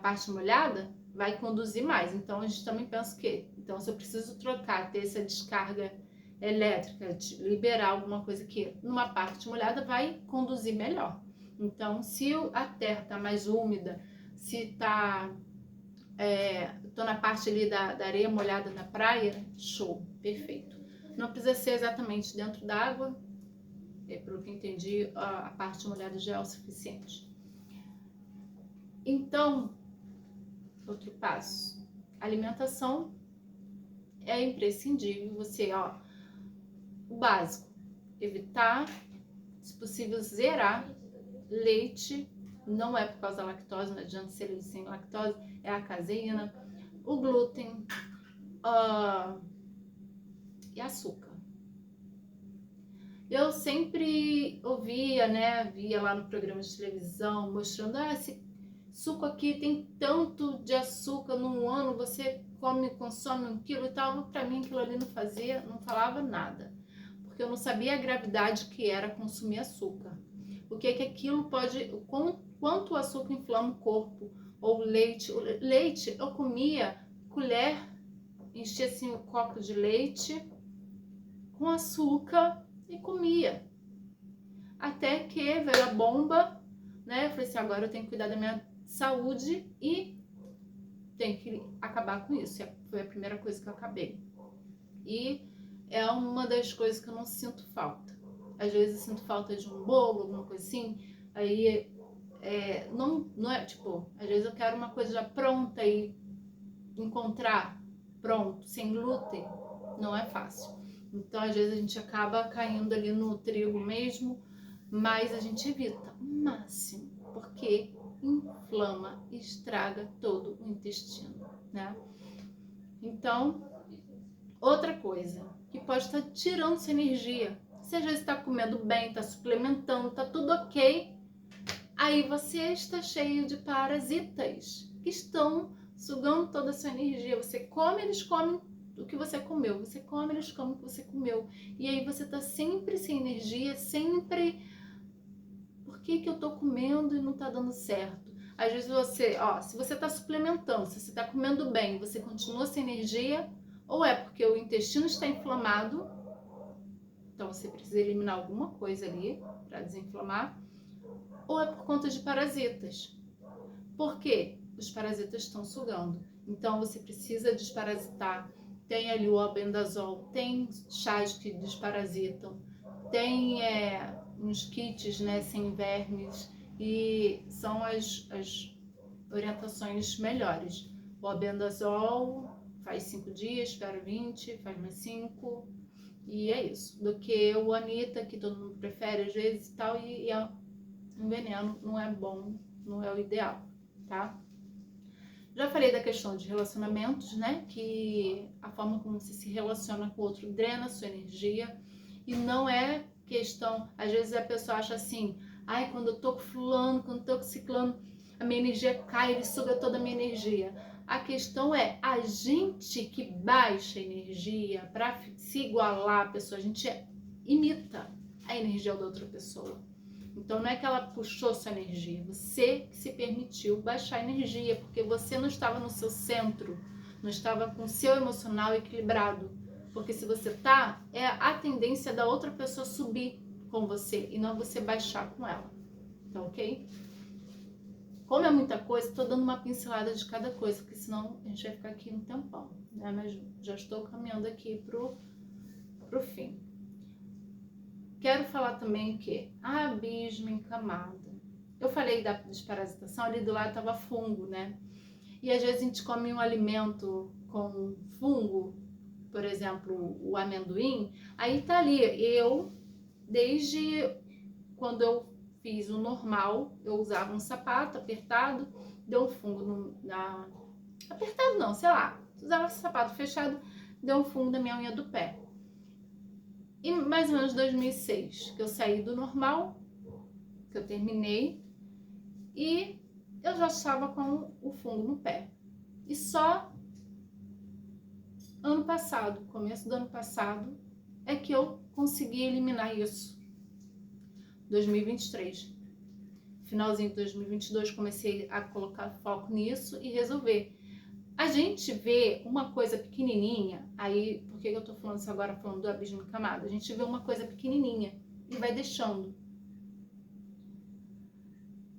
parte molhada, vai conduzir mais. Então, a gente também pensa que, então, se eu preciso trocar, ter essa descarga elétrica, liberar alguma coisa que numa parte molhada vai conduzir melhor. Então, se a terra está mais úmida, se tô na parte ali da areia molhada na praia, show, perfeito. Não precisa ser exatamente dentro d'água, pelo que entendi, a parte molhada já é o suficiente. Então, outro passo, alimentação é imprescindível. Você, o básico, evitar, se possível, zerar leite. Não é por causa da lactose, não adianta ser leite sem lactose, é a caseína, o glúten e açúcar. Eu sempre ouvia, né, via lá no programa de televisão, mostrando, esse suco aqui tem tanto de açúcar num ano, você consome 1 quilo e tal. Pra mim aquilo ali não falava nada, porque eu não sabia a gravidade que era consumir açúcar. O que aquilo pode, quanto o açúcar inflama o corpo, ou leite. O leite, eu comia colher, enchia assim o copo de leite com açúcar e comia. Até que veio a bomba, né? Eu falei assim, agora eu tenho que cuidar da minha saúde e tenho que acabar com isso. Foi a primeira coisa que eu acabei. E é uma das coisas que eu não sinto falta. Às vezes eu sinto falta de um bolo, alguma coisa assim. Aí não é tipo, às vezes eu quero uma coisa já pronta e encontrar pronto, sem glúten, não é fácil. Então às vezes a gente acaba caindo ali no trigo mesmo, mas a gente evita o máximo, porque inflama e estraga todo o intestino, né? Então, outra coisa que pode estar tirando sua energia, você já está comendo bem, está suplementando, está tudo ok, aí você está cheio de parasitas que estão sugando toda a sua energia. Você come, eles comem o que você comeu. Você come, eles comem o que você comeu. E aí você tá sempre sem energia, sempre... Por que eu tô comendo e não tá dando certo? Às vezes você, se você tá suplementando, se você tá comendo bem, você continua sem energia, ou é porque o intestino está inflamado, então você precisa eliminar alguma coisa ali para desinflamar, ou é por conta de parasitas. Por quê? Os parasitas estão sugando. Então você precisa desparasitar. Tem ali o albendazol, tem chás que desparasitam, tem uns kits, né, sem vermes, e são as orientações melhores. O albendazol faz 5 dias, espera 20, faz mais 5, e é isso. Do que o Anita, que todo mundo prefere às vezes e tal, e é um veneno, não é bom, não é o ideal, tá? Já falei da questão de relacionamentos, né? Que a forma como você se relaciona com o outro drena a sua energia. E não é questão... Às vezes a pessoa acha assim... Ai, quando eu tô com fulano, quando eu tô com ciclano, a minha energia cai, ele suga toda a minha energia. A questão é a gente que baixa a energia para se igualar à pessoa. A gente imita a energia da outra pessoa. Então não é que ela puxou sua energia, você que se permitiu baixar a energia, porque você não estava no seu centro, não estava com o seu emocional equilibrado. Porque se você tá, é a tendência da outra pessoa subir com você e não você baixar com ela. Tá ok? Como é muita coisa, tô dando uma pincelada de cada coisa, porque senão a gente vai ficar aqui um tempão, né? Mas já estou caminhando aqui pro fim. Quero falar também que abismo em camada. Eu falei da desparasitação, ali do lado estava fungo, né? E às vezes a gente come um alimento com fungo, por exemplo, o amendoim, aí tá ali. Eu, desde quando eu fiz o normal, eu usava um sapato apertado, deu um fungo apertado não, sei lá, usava sapato fechado, deu um fungo na minha unha do pé. E mais ou menos 2006, que eu saí do normal, que eu terminei, e eu já estava com o fungo no pé. E só ano passado, começo do ano passado, é que eu consegui eliminar isso. 2023. Finalzinho de 2022 comecei a colocar foco nisso e resolver. A gente vê uma coisa pequenininha, aí, por que eu tô falando isso agora, falando do abismo em camada? A gente vê uma coisa pequenininha e vai deixando.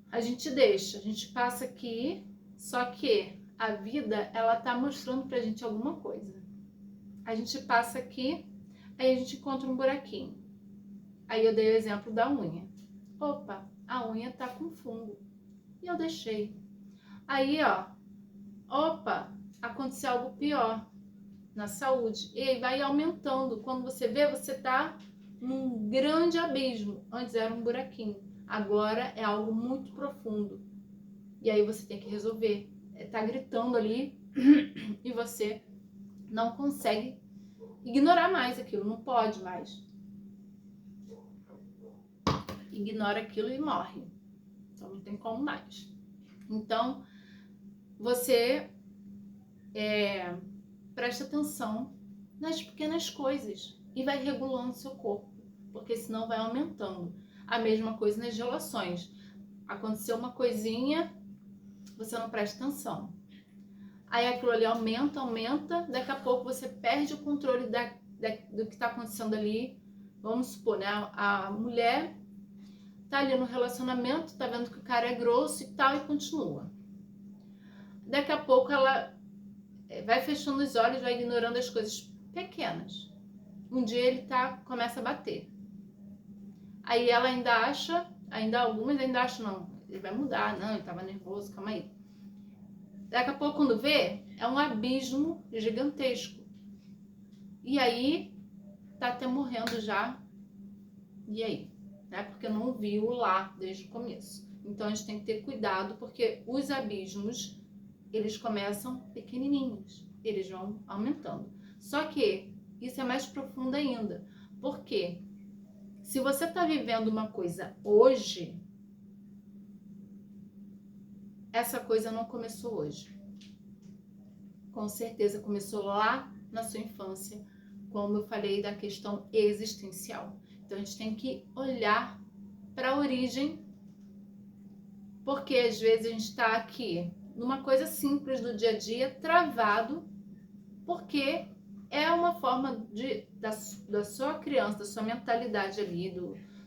A gente deixa, a gente passa aqui, só que a vida, ela tá mostrando pra gente alguma coisa. A gente passa aqui, aí a gente encontra um buraquinho. Aí eu dei o exemplo da unha. Opa, a unha tá com fungo. E eu deixei. Aí, opa, aconteceu algo pior na saúde. E aí vai aumentando. Quando você vê, você tá num grande abismo. Antes era um buraquinho. Agora é algo muito profundo. E aí você tem que resolver. Tá gritando ali e você não consegue ignorar mais aquilo. Não pode mais. Ignora aquilo e morre. Então não tem como mais. Então você presta atenção nas pequenas coisas e vai regulando seu corpo, porque senão vai aumentando. A mesma coisa nas relações. Aconteceu uma coisinha, você não presta atenção. Aí aquilo ali aumenta, daqui a pouco você perde o controle do que está acontecendo ali. Vamos supor, né? A mulher tá ali no relacionamento, tá vendo que o cara é grosso e tal, e continua. Daqui a pouco ela vai fechando os olhos, vai ignorando as coisas pequenas. Um dia ele começa a bater. Aí ela algumas ainda acham, não, ele vai mudar, não, ele tava nervoso, calma aí. Daqui a pouco, quando vê, é um abismo gigantesco. E aí, tá até morrendo já. E aí? Né? Porque não viu lá desde o começo. Então a gente tem que ter cuidado, porque os abismos, eles começam pequenininhos, eles vão aumentando. Só que isso é mais profundo ainda, porque se você está vivendo uma coisa hoje, essa coisa não começou hoje. Com certeza começou lá na sua infância, como eu falei da questão existencial. Então a gente tem que olhar para a origem, porque às vezes a gente está aqui numa coisa simples do dia a dia, travado, porque é uma forma da sua criança, da sua mentalidade ali,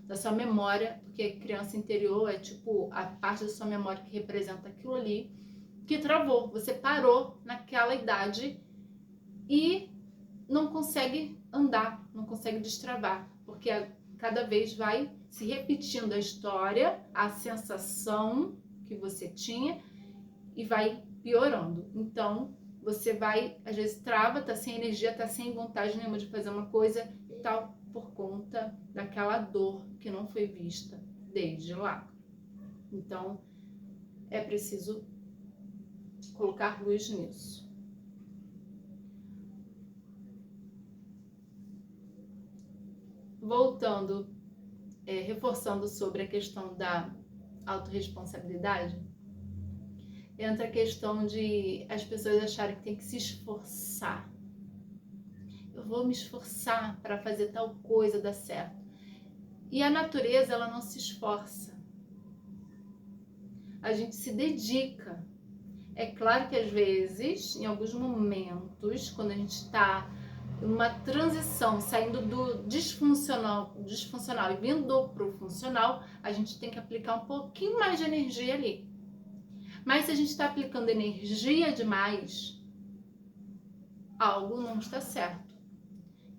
da sua memória, porque criança interior é tipo a parte da sua memória que representa aquilo ali, que travou. Você parou naquela idade e não consegue andar, não consegue destravar, porque cada vez vai se repetindo a história, a sensação que você tinha e vai piorando. Então, você vai, às vezes trava, tá sem energia, tá sem vontade nenhuma de fazer uma coisa e tal, por conta daquela dor que não foi vista desde lá. Então, é preciso colocar luz nisso. Voltando, reforçando sobre a questão da autorresponsabilidade, entra a questão de as pessoas acharem que tem que se esforçar. Eu vou me esforçar para fazer tal coisa dar certo. E a natureza, ela não se esforça. A gente se dedica. É claro que às vezes, em alguns momentos, quando a gente está em uma transição, saindo do disfuncional e vindo para o funcional, a gente tem que aplicar um pouquinho mais de energia ali. Mas se a gente está aplicando energia demais, algo não está certo.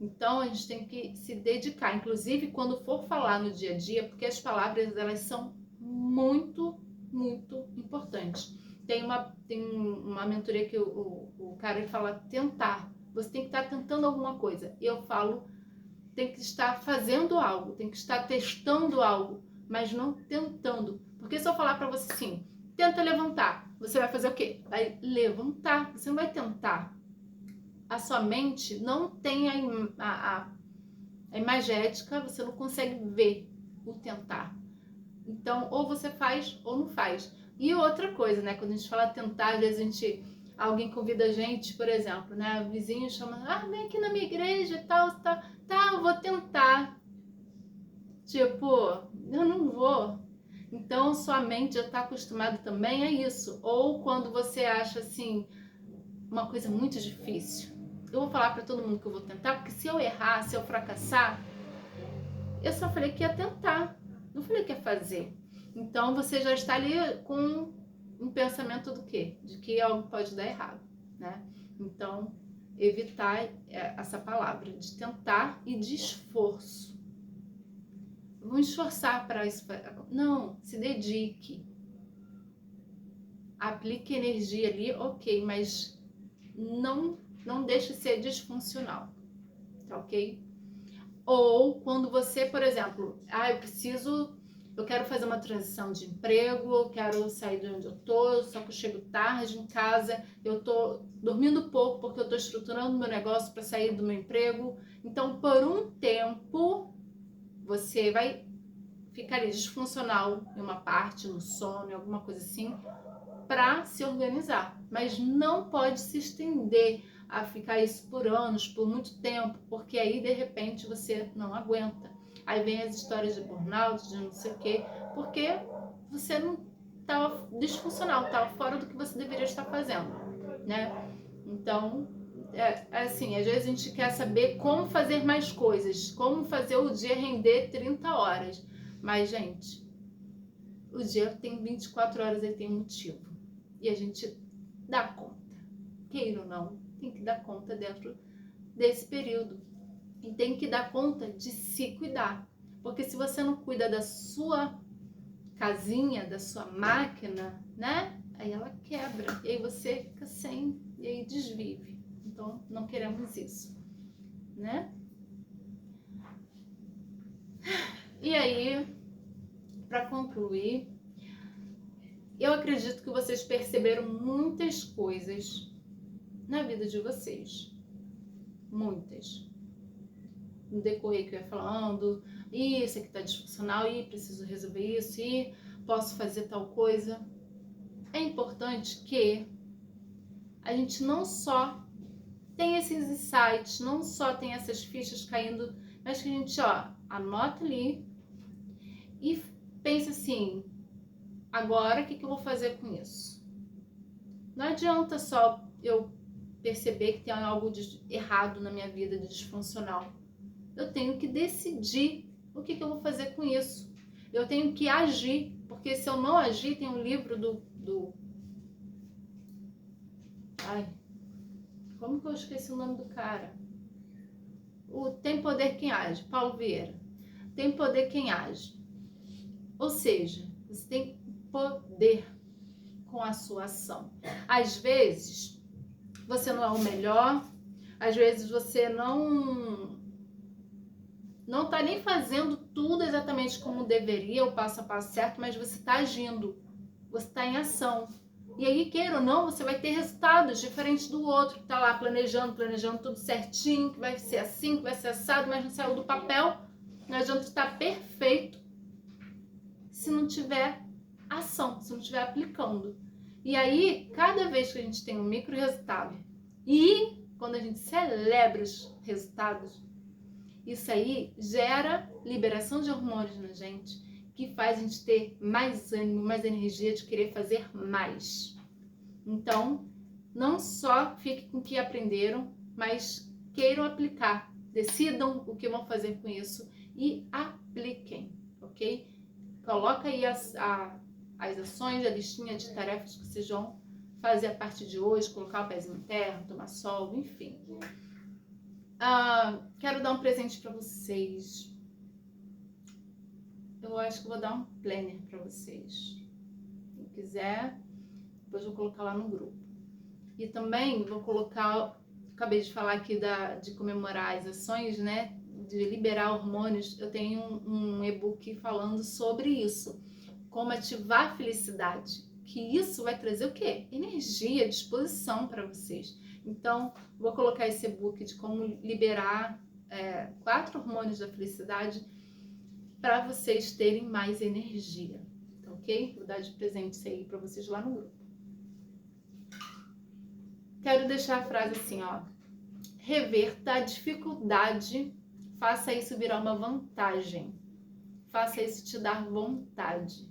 Então a gente tem que se dedicar, inclusive quando for falar no dia a dia, porque as palavras elas são muito, muito importantes. Tem uma mentoria que o cara ele fala tentar. Você tem que estar tentando alguma coisa. E eu falo, tem que estar fazendo algo, tem que estar testando algo, mas não tentando. Porque se eu falar para você assim, tenta levantar, você vai fazer o quê? Vai levantar, você não vai tentar. A sua mente não tem a imagética, você não consegue ver o tentar. Então, ou você faz ou não faz. E outra coisa, né? Quando a gente fala tentar, às vezes alguém convida a gente, por exemplo, né? O vizinho chama, vem aqui na minha igreja e tal, tá, eu vou tentar. Tipo, eu não vou. Então, sua mente já está acostumada também a isso. Ou quando você acha, assim, uma coisa muito difícil. Eu vou falar para todo mundo que eu vou tentar, porque se eu errar, se eu fracassar, eu só falei que ia tentar. Não falei que ia fazer. Então, você já está ali com um pensamento do quê? De que algo pode dar errado, né? Então, evitar essa palavra de tentar e de esforço. Vamos esforçar para isso. Não, se dedique. Aplique energia ali, ok, mas não deixe ser disfuncional, tá ok? Ou quando você, por exemplo, eu quero fazer uma transição de emprego, eu quero sair de onde eu tô, só que eu chego tarde em casa, eu tô dormindo pouco porque eu tô estruturando meu negócio para sair do meu emprego. Então, por um tempo, você vai ficar ali disfuncional em uma parte, no sono, alguma coisa assim, para se organizar. Mas não pode se estender a ficar isso por anos, por muito tempo, porque aí de repente você não aguenta. Aí vem as histórias de burnout, de não sei o quê, porque você não estava disfuncional, estava fora do que você deveria estar fazendo, né? Então, assim, às vezes a gente quer saber como fazer mais coisas, como fazer o dia render 30 horas. Mas, gente, o dia tem 24 horas e tem um motivo. E a gente dá conta. Queira ou não, tem que dar conta dentro desse período. E tem que dar conta de se cuidar. Porque se você não cuida da sua casinha, da sua máquina, né? Aí ela quebra. E aí você fica sem, e aí desvive. Então, não queremos isso, né? E aí, para concluir, eu acredito que vocês perceberam muitas coisas na vida de vocês. Muitas. No decorrer que eu ia falando, isso aqui tá disfuncional, preciso resolver isso, posso fazer tal coisa. é importante que a gente não só tenha esses insights, não só tenha essas fichas caindo, mas que a gente, anota ali e pense assim, agora o que eu vou fazer com isso? Não adianta só eu perceber que tem algo de errado na minha vida, de disfuncional. Eu tenho que decidir o que eu vou fazer com isso. Eu tenho que agir, porque se eu não agir, tem um livro como que eu esqueci o nome do cara? O Tem Poder Quem Age, Paulo Vieira. Tem poder quem age. Ou seja, você tem poder com a sua ação. Às vezes, você não é o melhor, às vezes você não tá nem fazendo tudo exatamente como deveria, o passo a passo certo, mas você está agindo, você está em ação. E aí, queira ou não, você vai ter resultados diferentes do outro, que está lá planejando tudo certinho, que vai ser assim, que vai ser assado, mas não saiu do papel. Não adianta estar perfeito se não tiver ação, se não estiver aplicando. E aí, cada vez que a gente tem um micro resultado e quando a gente celebra os resultados, isso aí gera liberação de hormônios na gente, que faz a gente ter mais ânimo, mais energia de querer fazer mais. Então, não só fiquem com o que aprenderam, mas queiram aplicar. Decidam o que vão fazer com isso e apliquem, ok? Coloca aí as ações, a listinha de tarefas que vocês vão fazer a partir de hoje, colocar o pezinho em terra, tomar sol, enfim. Quero dar um presente para vocês. Eu acho que vou dar um planner para vocês. Quem quiser, depois vou colocar lá no grupo. E também vou colocar, acabei de falar aqui de comemorar as ações, né? De liberar hormônios. Eu tenho um e-book falando sobre isso. Como ativar a felicidade. Que isso vai trazer o quê? Energia, disposição para vocês. Então, vou colocar esse e-book de como liberar 4 hormônios da felicidade para vocês terem mais energia, tá ok? Vou dar de presente isso aí para vocês lá no grupo. Quero deixar a frase assim, reverta a dificuldade, faça isso virar uma vantagem. Faça isso te dar vontade.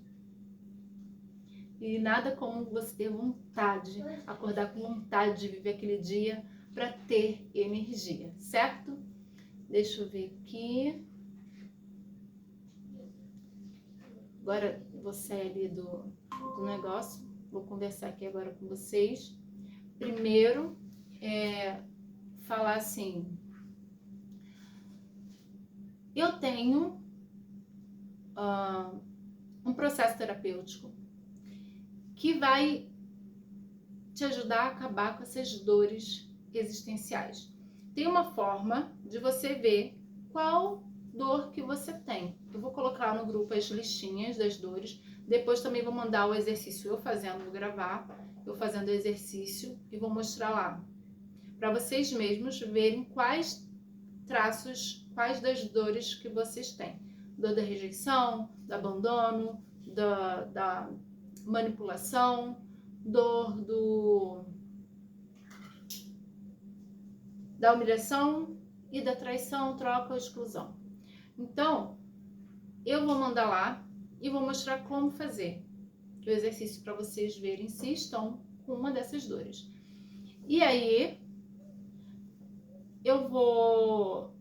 E nada como você ter vontade, acordar com vontade de viver aquele dia para ter energia, certo? Deixa eu ver aqui. Agora vou sair ali do negócio, vou conversar aqui agora com vocês. Primeiro, falar assim, eu tenho um processo terapêutico que vai te ajudar a acabar com essas dores existenciais. Tem uma forma de você ver qual dor que você tem. Eu vou colocar no grupo as listinhas das dores. Depois também vou mandar o exercício vou gravar, eu fazendo o exercício e vou mostrar lá. Para vocês mesmos verem quais traços, quais das dores que vocês têm. Dor da rejeição, do abandono, da manipulação, dor da humilhação e da traição, troca ou exclusão. Então, eu vou mandar lá e vou mostrar como fazer o exercício para vocês verem se estão com uma dessas dores. E aí, eu vou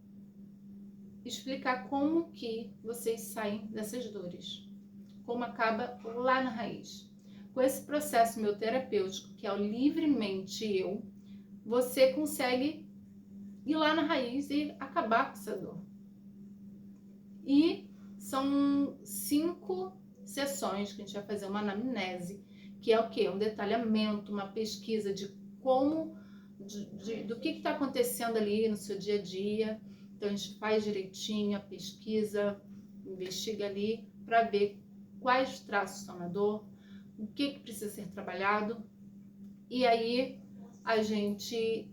explicar como que vocês saem dessas dores, como acaba lá na raiz. Com esse processo meu terapêutico, que é o Livremente Eu, você consegue ir lá na raiz e acabar com essa dor. E são 5 sessões que a gente vai fazer uma anamnese, que é o quê? Um detalhamento, uma pesquisa de como, do que está acontecendo ali no seu dia a dia. Então a gente faz direitinho a pesquisa, investiga ali para ver quais traços estão na dor, o que precisa ser trabalhado, e aí a gente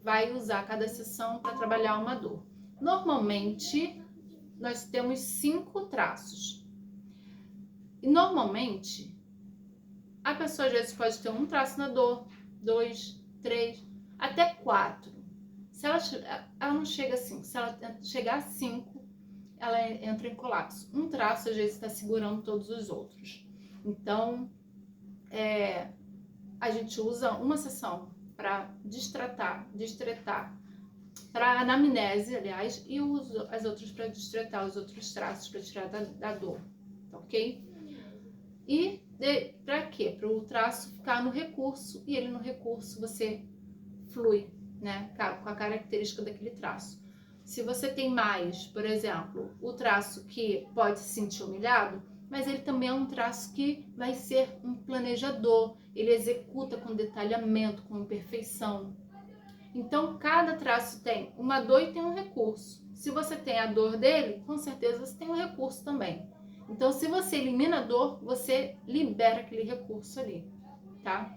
vai usar cada sessão para trabalhar uma dor. Normalmente, nós temos 5 traços. E normalmente, A pessoa às vezes pode ter um traço na dor, 2, 3, até 4. Se ela não chega a 5, se ela chegar a 5, ela entra em colapso. Um traço às vezes está segurando todos os outros. Então, a gente usa uma sessão para destretar, para anamnese, aliás, e uso as outras para destretar os outros traços, para tirar da dor, ok? E para quê? Para o traço ficar no recurso, e ele no recurso você flui, né, com a característica daquele traço. Se você tem mais, por exemplo, o traço que pode se sentir humilhado, mas ele também é um traço que vai ser um planejador, ele executa com detalhamento, com imperfeição. Então, cada traço tem uma dor e tem um recurso. Se você tem a dor dele, com certeza você tem um recurso também. Então, se você elimina a dor, você libera aquele recurso ali, tá?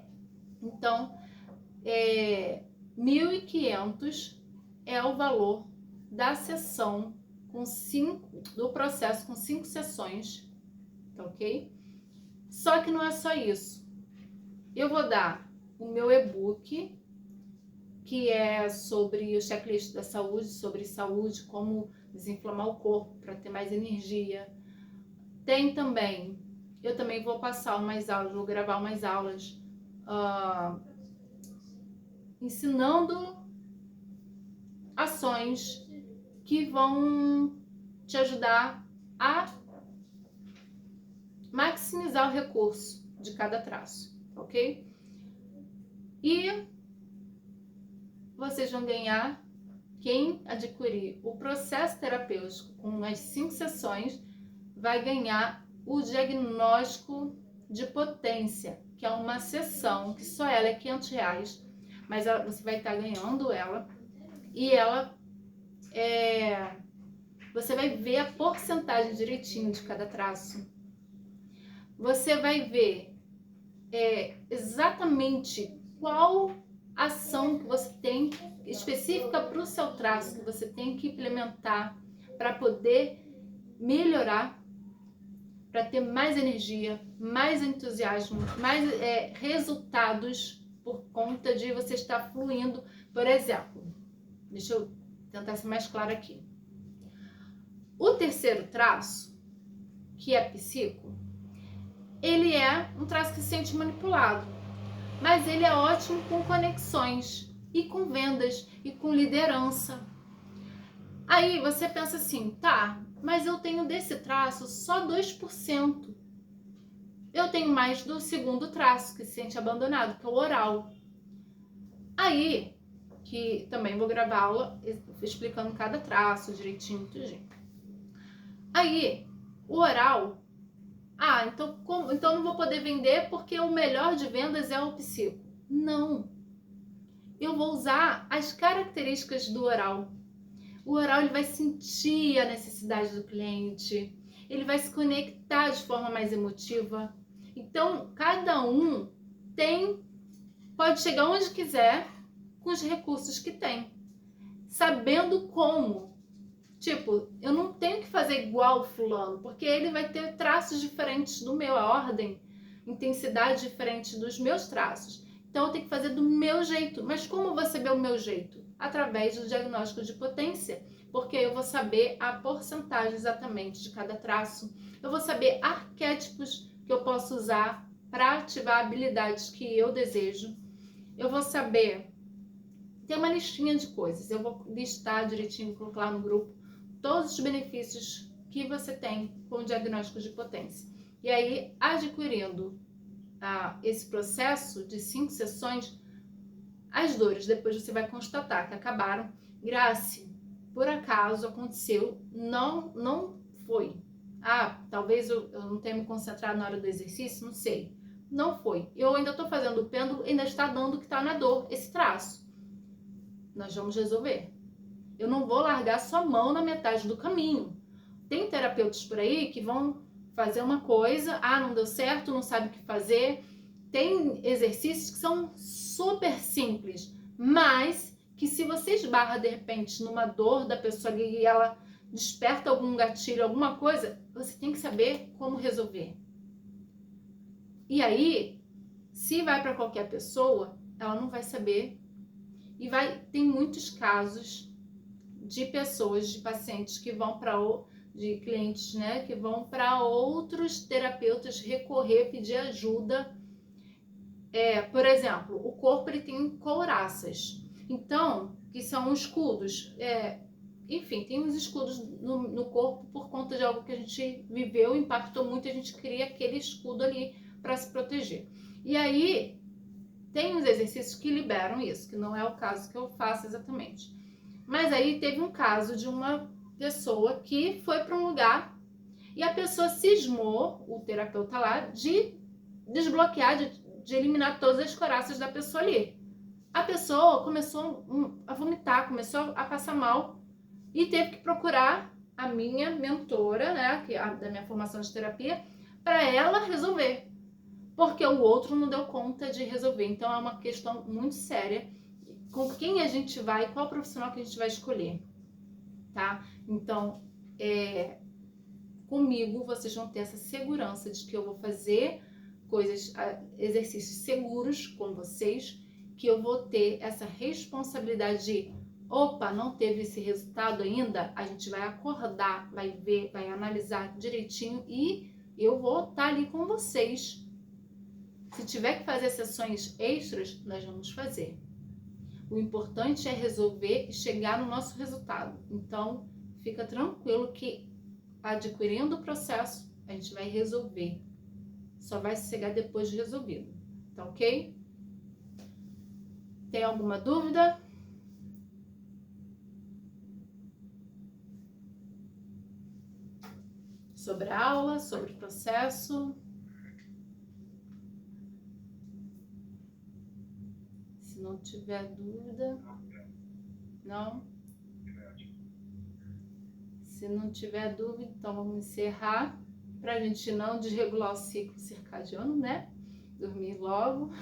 Então, 1.500 é o valor da sessão do processo com 5 sessões, tá ok? Só que não é só isso. Eu vou dar o meu e-book, que é sobre o checklist da saúde, sobre saúde, como desinflamar o corpo para ter mais energia. Tem também, eu também vou passar umas aulas, vou gravar umas aulas ensinando ações que vão te ajudar a maximizar o recurso de cada traço, ok? E vocês vão ganhar, quem adquirir o processo terapêutico com as 5 sessões, vai ganhar o diagnóstico de potência, que é uma sessão que só ela é R$500, mas você vai estar ganhando ela, e ela você vai ver a porcentagem direitinho de cada traço. Você vai ver exatamente qual ação que você tem específica para o seu traço, que você tem que implementar para poder melhorar, para ter mais energia, mais entusiasmo, mais resultados por conta de você estar fluindo. Por exemplo, deixa eu tentar ser mais claro aqui. O terceiro traço, que é psico, ele é um traço que se sente manipulado, mas ele é ótimo com conexões e com vendas e com liderança. Aí você pensa assim, tá, mas eu tenho desse traço só 2%. Eu tenho mais do segundo traço, que se sente abandonado, que é o oral. Aí, que também vou gravar aula explicando cada traço direitinho, tudinho. Aí, o oral, então não vou poder vender porque o melhor de vendas é o psico. Não. Eu vou usar as características do oral. O oral ele vai sentir a necessidade do cliente, ele vai se conectar de forma mais emotiva. Então, cada um pode chegar onde quiser com os recursos que tem, sabendo como. Tipo, eu não tenho que fazer igual o fulano, porque ele vai ter traços diferentes do meu, a ordem, intensidade diferente dos meus traços. Então, eu tenho que fazer do meu jeito. Mas como eu vou saber o meu jeito? Através do diagnóstico de potência, porque eu vou saber a porcentagem exatamente de cada traço. Eu vou saber arquétipos que eu posso usar para ativar habilidades que eu desejo. Eu vou saber, tem uma listinha de coisas, eu vou listar direitinho, colocar lá no grupo, todos os benefícios que você tem com o diagnóstico de potência. E aí, adquirindo esse processo de 5 sessões, as dores depois você vai constatar que acabaram. Grace, por acaso aconteceu, não foi. Talvez eu não tenha me concentrado na hora do exercício, não sei. Não foi. Eu ainda estou fazendo o pêndulo, ainda está dando que está na dor, esse traço. Nós vamos resolver. Eu não vou largar sua mão na metade do caminho. Tem terapeutas por aí que vão fazer uma coisa, não deu certo, não sabe o que fazer. Tem exercícios que são super simples, mas que se você esbarra de repente numa dor da pessoa ali e ela desperta algum gatilho, alguma coisa, você tem que saber como resolver. E aí, Se vai para qualquer pessoa, ela não vai saber. E tem muitos casos de pessoas, de pacientes que vão para de clientes, né, que vão para outros terapeutas recorrer, pedir ajuda. Por exemplo, o corpo ele tem couraças, então, que são escudos. Enfim, tem uns escudos no corpo por conta de algo que a gente viveu, impactou muito, a gente cria aquele escudo ali para se proteger. E aí, tem uns exercícios que liberam isso, que não é o caso que eu faço exatamente. Mas aí teve um caso de uma pessoa que foi para um lugar e a pessoa cismou, o terapeuta lá, de desbloquear, de eliminar todas as couraças da pessoa ali. A pessoa começou a vomitar, começou a passar mal e teve que procurar a minha mentora, né, da minha formação de terapia, para ela resolver, porque o outro não deu conta de resolver. Então é uma questão muito séria com quem a gente vai, qual profissional que a gente vai escolher, tá? Então, comigo vocês vão ter essa segurança de que eu vou fazer exercícios seguros com vocês, que eu vou ter essa responsabilidade de, opa, não teve esse resultado ainda, a gente vai acordar, vai ver, vai analisar direitinho e eu vou estar ali com vocês. Se tiver que fazer sessões extras, nós vamos fazer. O importante é resolver e chegar no nosso resultado. Então, fica tranquilo que adquirindo o processo, a gente vai resolver. Só vai chegar depois de resolvido. Tá ok? Tem alguma dúvida? Sobre a aula, sobre o processo? Se não tiver dúvida, não? Se não tiver dúvida, então vamos encerrar, para a gente não desregular o ciclo circadiano, né? Dormir logo.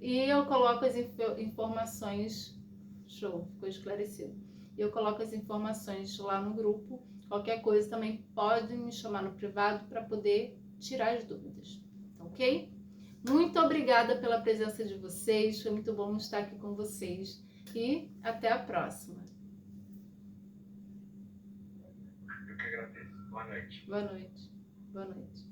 E eu coloco as informações, show, ficou esclarecido. E eu coloco as informações lá no grupo. Qualquer coisa também podem me chamar no privado para poder tirar as dúvidas, ok? Muito obrigada pela presença de vocês, foi muito bom estar aqui com vocês. E até a próxima. Eu que agradeço. Boa noite. Boa noite. Boa noite.